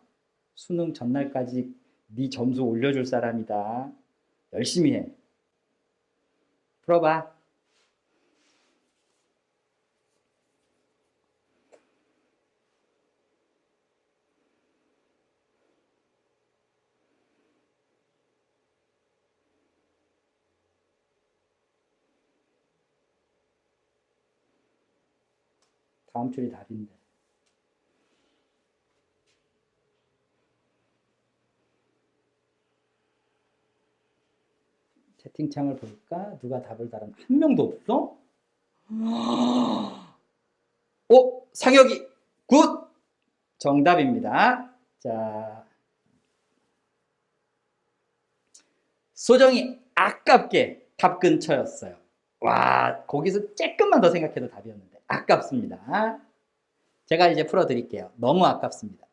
수능 전날까지 네 점수 올려줄 사람이다. 열심히 해. 풀어봐. 다음 줄이 답인데. 채팅창을 볼까? 누가 답을 달았나? 한 명도 없어? 상혁이 굿! 정답입니다. 자, 소정이 아깝게 답 근처였어요. 와, 거기서 조금만 더 생각해도 답이었는데 아깝습니다. 제가 이제 풀어드릴게요. 너무 아깝습니다.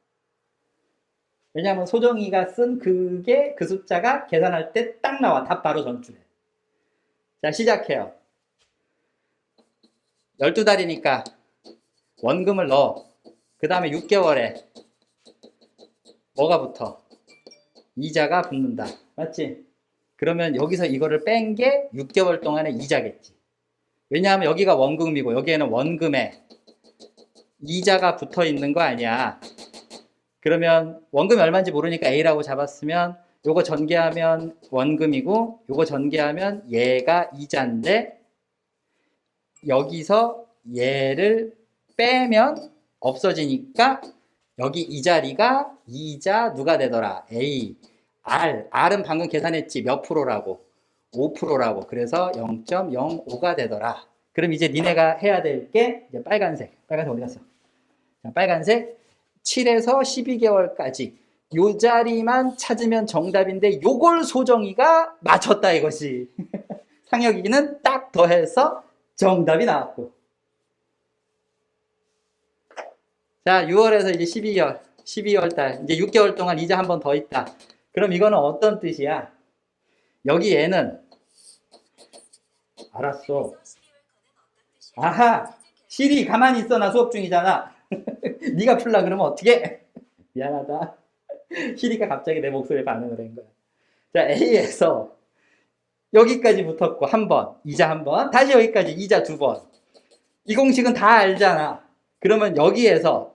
왜냐하면 소정이가 쓴 그게 그 숫자가 계산할 때 딱 나와. 답 바로 전출해. 자, 시작해요. 12달이니까 원금을 넣어. 그 다음에 6개월에 뭐가 붙어? 이자가 붙는다. 맞지? 그러면 여기서 이거를 뺀 게 6개월 동안의 이자겠지. 왜냐하면 여기가 원금이고 여기에는 원금에 이자가 붙어 있는 거 아니야. 그러면 원금이 얼마인지 모르니까 A라고 잡았으면 요거 전개하면 원금이고 요거 전개하면 얘가 이자인데 여기서 얘를 빼면 없어지니까 여기 이 자리가 이자 누가 되더라? A. R은 방금 계산했지. 몇 프로라고? 5%라고. 그래서 0.05가 되더라. 그럼 이제 니네가 해야 될 게 이제 빨간색. 빨간색 어디 갔어? 자, 빨간색 7에서 12개월까지 요 자리만 찾으면 정답인데 요걸 소정이가 맞췄다 이것이. 상혁이는 딱 더해서 정답이 나왔고. 자, 6월에서 이제 12월 달, 이제 6개월 동안 이자 한 번 더 있다. 그럼 이거는 어떤 뜻이야? 여기 얘는, 알았어. 아하, 시리 가만히 있어. 나 수업 중이잖아. 네가 풀라 그러면 어떻게? 미안하다. 시리가 갑자기 내 목소리에 반응을 한 거야. 자, A에서 여기까지 붙었고 한 번, 이자 한 번, 다시 여기까지 이자 두 번. 이 공식은 다 알잖아. 그러면 여기에서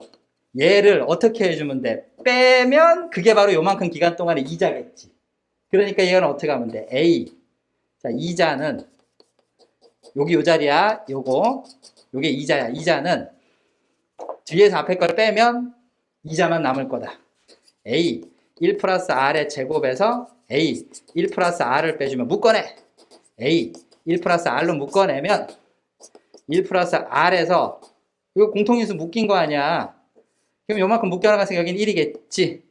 얘를 어떻게 해주면 돼? 빼면 그게 바로 요만큼 기간 동안의 이자겠지. 그러니까 이건 어떻게 하면 돼? A. 자, 이자는 여기 요 자리야. 요게 이자야. 이자는 뒤에서 앞에 걸 빼면 이자만 남을 거다. A 1 플러스 R의 제곱에서 A 1 플러스 R을 빼주면 묶어내. A 1 플러스 R로 묶어내면 1 플러스 R에서 이거 공통인수 묶인 거 아니야. 그럼 요만큼 묶여나갔으니까 여기는 1이겠지.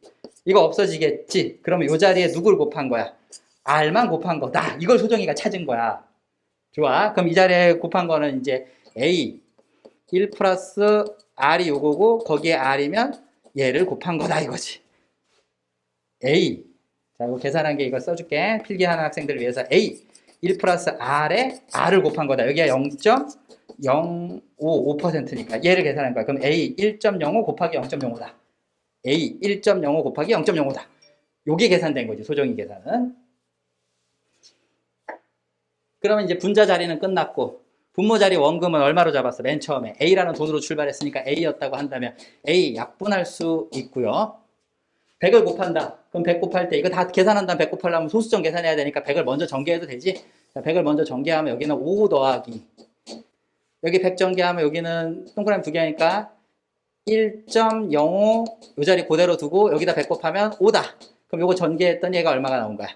이거 없어지겠지. 그러면 요 자리에 누굴 곱한 거야? R만 곱한 거다. 이걸 소정이가 찾은 거야. 좋아. 그럼 이 자리에 곱한 거는 이제 A 1 플러스 R이 요거고 거기에 R이면 얘를 곱한 거다 이거지. A. 자, 이거 계산한 게 이거 써줄게. 필기하는 학생들을 위해서 A 1 플러스 R에 R을 곱한 거다. 여기가 0.055%니까 얘를 계산한 거야. 그럼 A 1.05 곱하기 0.05다. A 1.05 곱하기 0.05다. 요게 계산된 거지. 소정의 계산은. 그러면 이제 분자 자리는 끝났고 분모 자리 원금은 얼마로 잡았어? 맨 처음에 A라는 돈으로 출발했으니까 A였다고 한다면 A 약분할 수 있고요. 100을 곱한다. 그럼 100 곱할 때 이거 다 계산한 다음 100 곱하려면 소수점 계산해야 되니까 100을 먼저 전개해도 되지? 자, 100을 먼저 전개하면 여기는 5 더하기 여기 100 전개하면 여기는 동그라미 두 개 하니까 1.05 요 자리 그대로 두고 여기다 100 곱하면 5다. 그럼 요거 전개했더니 얘가 얼마가 나온 거야?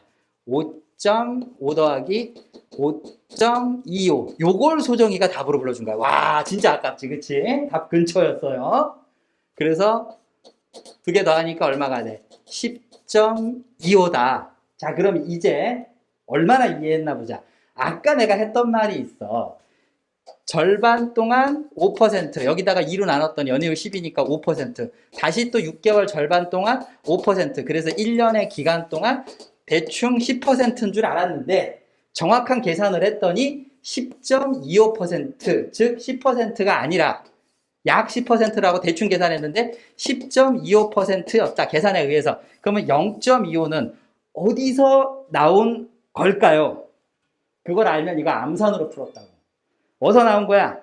5.5 더하기 5.25 요걸 소정이가 답으로 불러준 거야. 와 진짜 아깝지 그치? 답 근처였어요. 그래서 두 개 더하니까 얼마가 돼? 10.25다. 자 그럼 이제 얼마나 이해했나 보자. 아까 내가 했던 말이 있어. 절반 동안 5% 여기다가 2로 나눴더니 연이율 10이니까 5% 다시 또 6개월 절반 동안 5% 그래서 1년의 기간 동안 대충 10%인 줄 알았는데 정확한 계산을 했더니 10.25% 즉 10%가 아니라 약 10%라고 대충 계산했는데 10.25%였다 계산에 의해서. 그러면 0.25는 어디서 나온 걸까요? 그걸 알면 이거 암산으로 풀었다고. 어디서 나온 거야?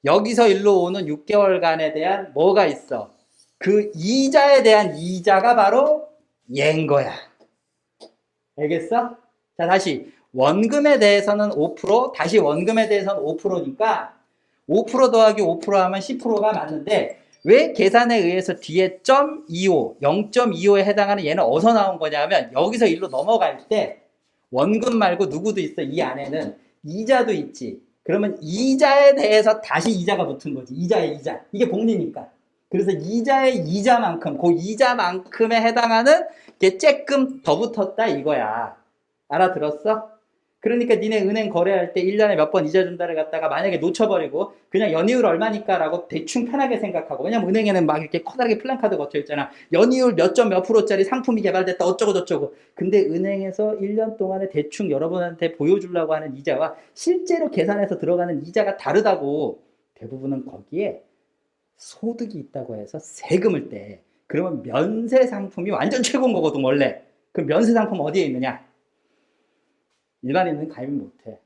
여기서 일로 오는 6개월간에 대한 뭐가 있어? 그 이자에 대한 이자가 바로 얘인 거야. 알겠어? 자 다시 원금에 대해서는 5% 다시 원금에 대해서는 5%니까 5% 더하기 5% 하면 10%가 맞는데 왜 계산에 의해서 뒤에 0.25 0.25에 해당하는 얘는 어디서 나온 거냐면 여기서 일로 넘어갈 때 원금 말고 누구도 있어. 이 안에는 이자도 있지. 그러면 이자에 대해서 다시 이자가 붙은 거지. 이자의 이자. 이게 복리니까. 그래서 이자의 이자만큼, 그 이자만큼에 해당하는 게 조금 더 붙었다 이거야. 알아들었어? 그러니까 니네 은행 거래할 때 1년에 몇 번 이자 준다를 갖다가 만약에 놓쳐버리고 그냥 연이율 얼마니까 라고 대충 편하게 생각하고, 왜냐면 은행에는 막 이렇게 커다랗게 플랜카드 거쳐 있잖아. 연이율 몇 점 몇 프로짜리 상품이 개발됐다 어쩌고 저쩌고. 근데 은행에서 1년 동안에 대충 여러분한테 보여주려고 하는 이자와 실제로 계산해서 들어가는 이자가 다르다고. 대부분은 거기에 소득이 있다고 해서 세금을 떼. 그러면 면세 상품이 완전 최고인 거거든 원래. 그럼 면세 상품 어디에 있느냐? 일반인은 가입 못해.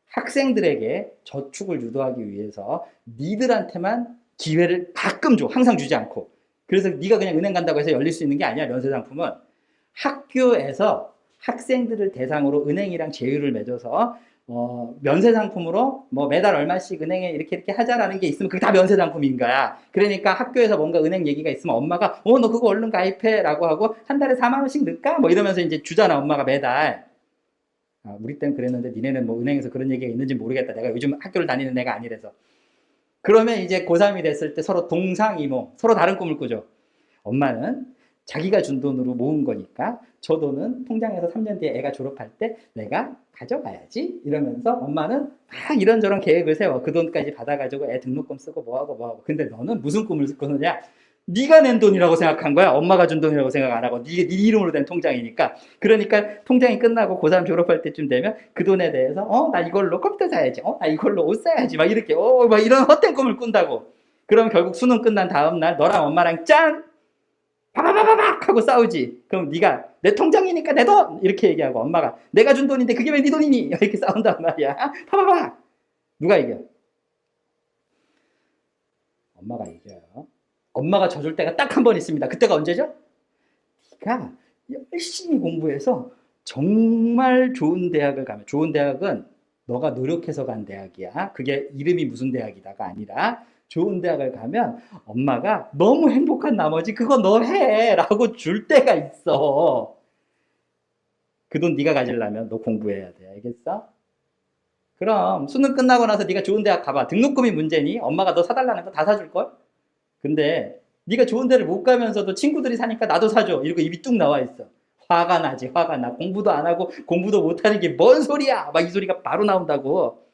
학생들에게 저축을 유도하기 위해서 니들한테만 기회를 가끔 줘. 항상 주지 않고. 그래서 네가 그냥 은행 간다고 해서 열릴 수 있는 게 아니야. 면세 상품은 학교에서 학생들을 대상으로 은행이랑 제휴를 맺어서 면세 상품으로 뭐 매달 얼마씩 은행에 이렇게 하자라는 게 있으면 그게 다 면세 상품인 거야. 그러니까 학교에서 뭔가 은행 얘기가 있으면 엄마가 너 그거 얼른 가입해 라고 하고 한 달에 4만 원씩 넣을까? 뭐 이러면서 이제 주잖아 엄마가 매달. 우리 때는 그랬는데 니네는 뭐 은행에서 그런 얘기가 있는지 모르겠다. 내가 요즘 학교를 다니는 애가 아니라서. 그러면 이제 고3이 됐을 때 서로 동상이모, 서로 다른 꿈을 꾸죠. 엄마는 자기가 준 돈으로 모은 거니까 저 돈은 통장에서 3년 뒤에 애가 졸업할 때 내가 가져가야지 이러면서 엄마는 막 이런저런 계획을 세워. 그 돈까지 받아가지고 애 등록금 쓰고 뭐하고. 근데 너는 무슨 꿈을 꾸느냐? 네가 낸 돈이라고 생각한 거야. 엄마가 준 돈이라고 생각 안 하고 네 이름으로 된 통장이니까. 그러니까 통장이 끝나고 고3 졸업할 때쯤 되면 그 돈에 대해서 나 이걸로 컴퓨터 사야지. 나 이걸로 옷 사야지. 막 이렇게 막 이런 헛된 꿈을 꾼다고. 그럼 결국 수능 끝난 다음 날 너랑 엄마랑 짠! 바바바바박 하고 싸우지. 그럼 네가 내 통장이니까 내 돈! 이렇게 얘기하고 엄마가 내가 준 돈인데 그게 왜 네 돈이니? 이렇게 싸운단 말이야. 바바박! 누가 이겨? 엄마가 이겨요. 엄마가 져줄 때가 딱 한 번 있습니다. 그때가 언제죠? 네가 열심히 공부해서 정말 좋은 대학을 가면, 좋은 대학은 너가 노력해서 간 대학이야. 그게 이름이 무슨 대학이다가 아니라 좋은 대학을 가면 엄마가 너무 행복한 나머지 그거 너 해! 라고 줄 때가 있어. 그 돈 네가 가지려면 너 공부해야 돼. 알겠어? 그럼 수능 끝나고 나서 네가 좋은 대학 가봐. 등록금이 문제니? 엄마가 너 사달라는 거 다 사줄걸? 근데 네가 좋은 데를 못 가면서도 친구들이 사니까 나도 사줘. 이러고 입이 뚝 나와 있어. 화가 나지, 화가 나. 공부도 안 하고 공부도 못 하는 게 뭔 소리야! 막 이 소리가 바로 나온다고.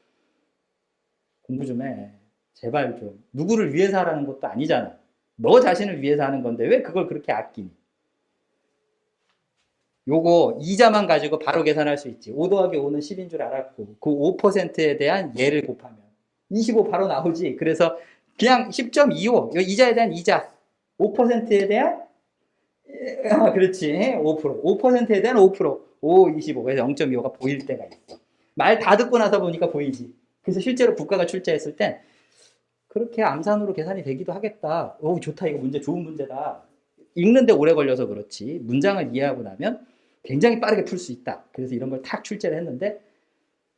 공부 좀 해. 제발 좀. 누구를 위해서 하라는 것도 아니잖아. 너 자신을 위해서 하는 건데 왜 그걸 그렇게 아끼니? 요거 이자만 가지고 바로 계산할 수 있지. 5 더하기 5는 10인 줄 알았고 그 5%에 대한 예를 곱하면 25 바로 나오지. 그래서 그냥 10.25 이자에 대한 이자 5%에 대한 그렇지. 5%. 5%에 대한 5%. 5, 25. 그래서 0.25가 보일 때가 있어. 말 다 듣고 나서 보니까 보이지. 그래서 실제로 국가가 출제했을 땐 그렇게 암산으로 계산이 되기도 하겠다. 좋다. 이거 문제 좋은 문제다. 읽는데 오래 걸려서 그렇지. 문장을 이해하고 나면 굉장히 빠르게 풀 수 있다. 그래서 이런 걸 탁 출제를 했는데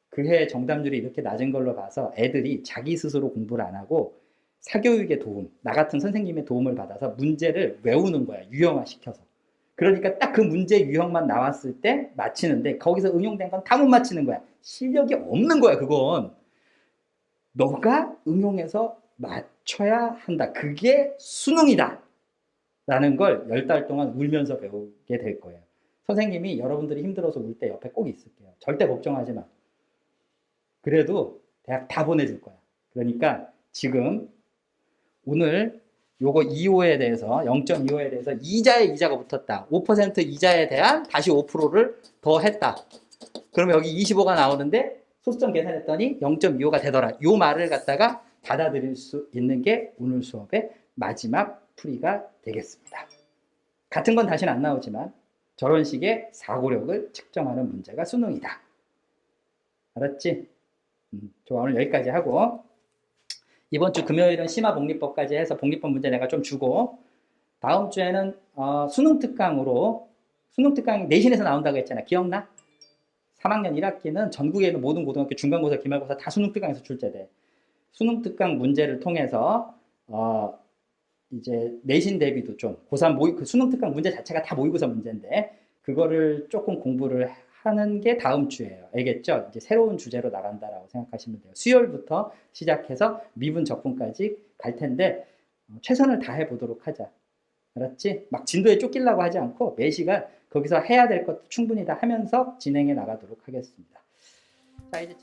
그 해 정답률이 이렇게 낮은 걸로 봐서 애들이 자기 스스로 공부를 안 하고 사교육의 도움, 나 같은 선생님의 도움을 받아서 문제를 외우는 거야. 유형화시켜서. 그러니까 딱 그 문제 유형만 나왔을 때 맞히는데 거기서 응용된 건 다 못 맞히는 거야. 실력이 없는 거야, 그건. 너가 응용해서 맞춰야 한다. 그게 수능이다. 라는 걸 10달 동안 울면서 배우게 될 거예요. 선생님이 여러분들이 힘들어서 울 때 옆에 꼭 있을게요. 절대 걱정하지 마. 그래도 대학 다 보내줄 거야. 그러니까 지금 오늘 요거 2호에 대해서 0.25에 대해서 이자에 이자가 붙었다. 5% 이자에 대한 다시 5%를 더 했다. 그러면 여기 25가 나오는데 소수점 계산했더니 0.25가 되더라. 요 말을 갖다가 받아들일 수 있는 게 오늘 수업의 마지막 풀이가 되겠습니다. 같은 건 다시는 안 나오지만 저런 식의 사고력을 측정하는 문제가 수능이다. 알았지? 좋아. 오늘 여기까지 하고 이번 주 금요일은 심화복리법까지 해서 복리법 문제 내가 좀 주고 다음 주에는 수능 특강으로 수능 특강이 내신에서 나온다고 했잖아. 기억나? 3학년 1학기는 전국에 있는 모든 고등학교 중간고사, 기말고사 다 수능 특강에서 출제돼. 수능 특강 문제를 통해서 이제 내신 대비도 좀 고3 그 수능 특강 문제 자체가 다 모의고사 문제인데 그거를 조금 공부를 하는 게 다음 주예요. 알겠죠? 이제 새로운 주제로 나간다라고 생각하시면 돼요. 수요일부터 시작해서 미분 적분까지 갈 텐데 최선을 다해 보도록 하자. 알았지? 막 진도에 쫓기려고 하지 않고 매 시간 거기서 해야 될 것도 충분히 다 하면서 진행해 나가도록 하겠습니다. 자, 이제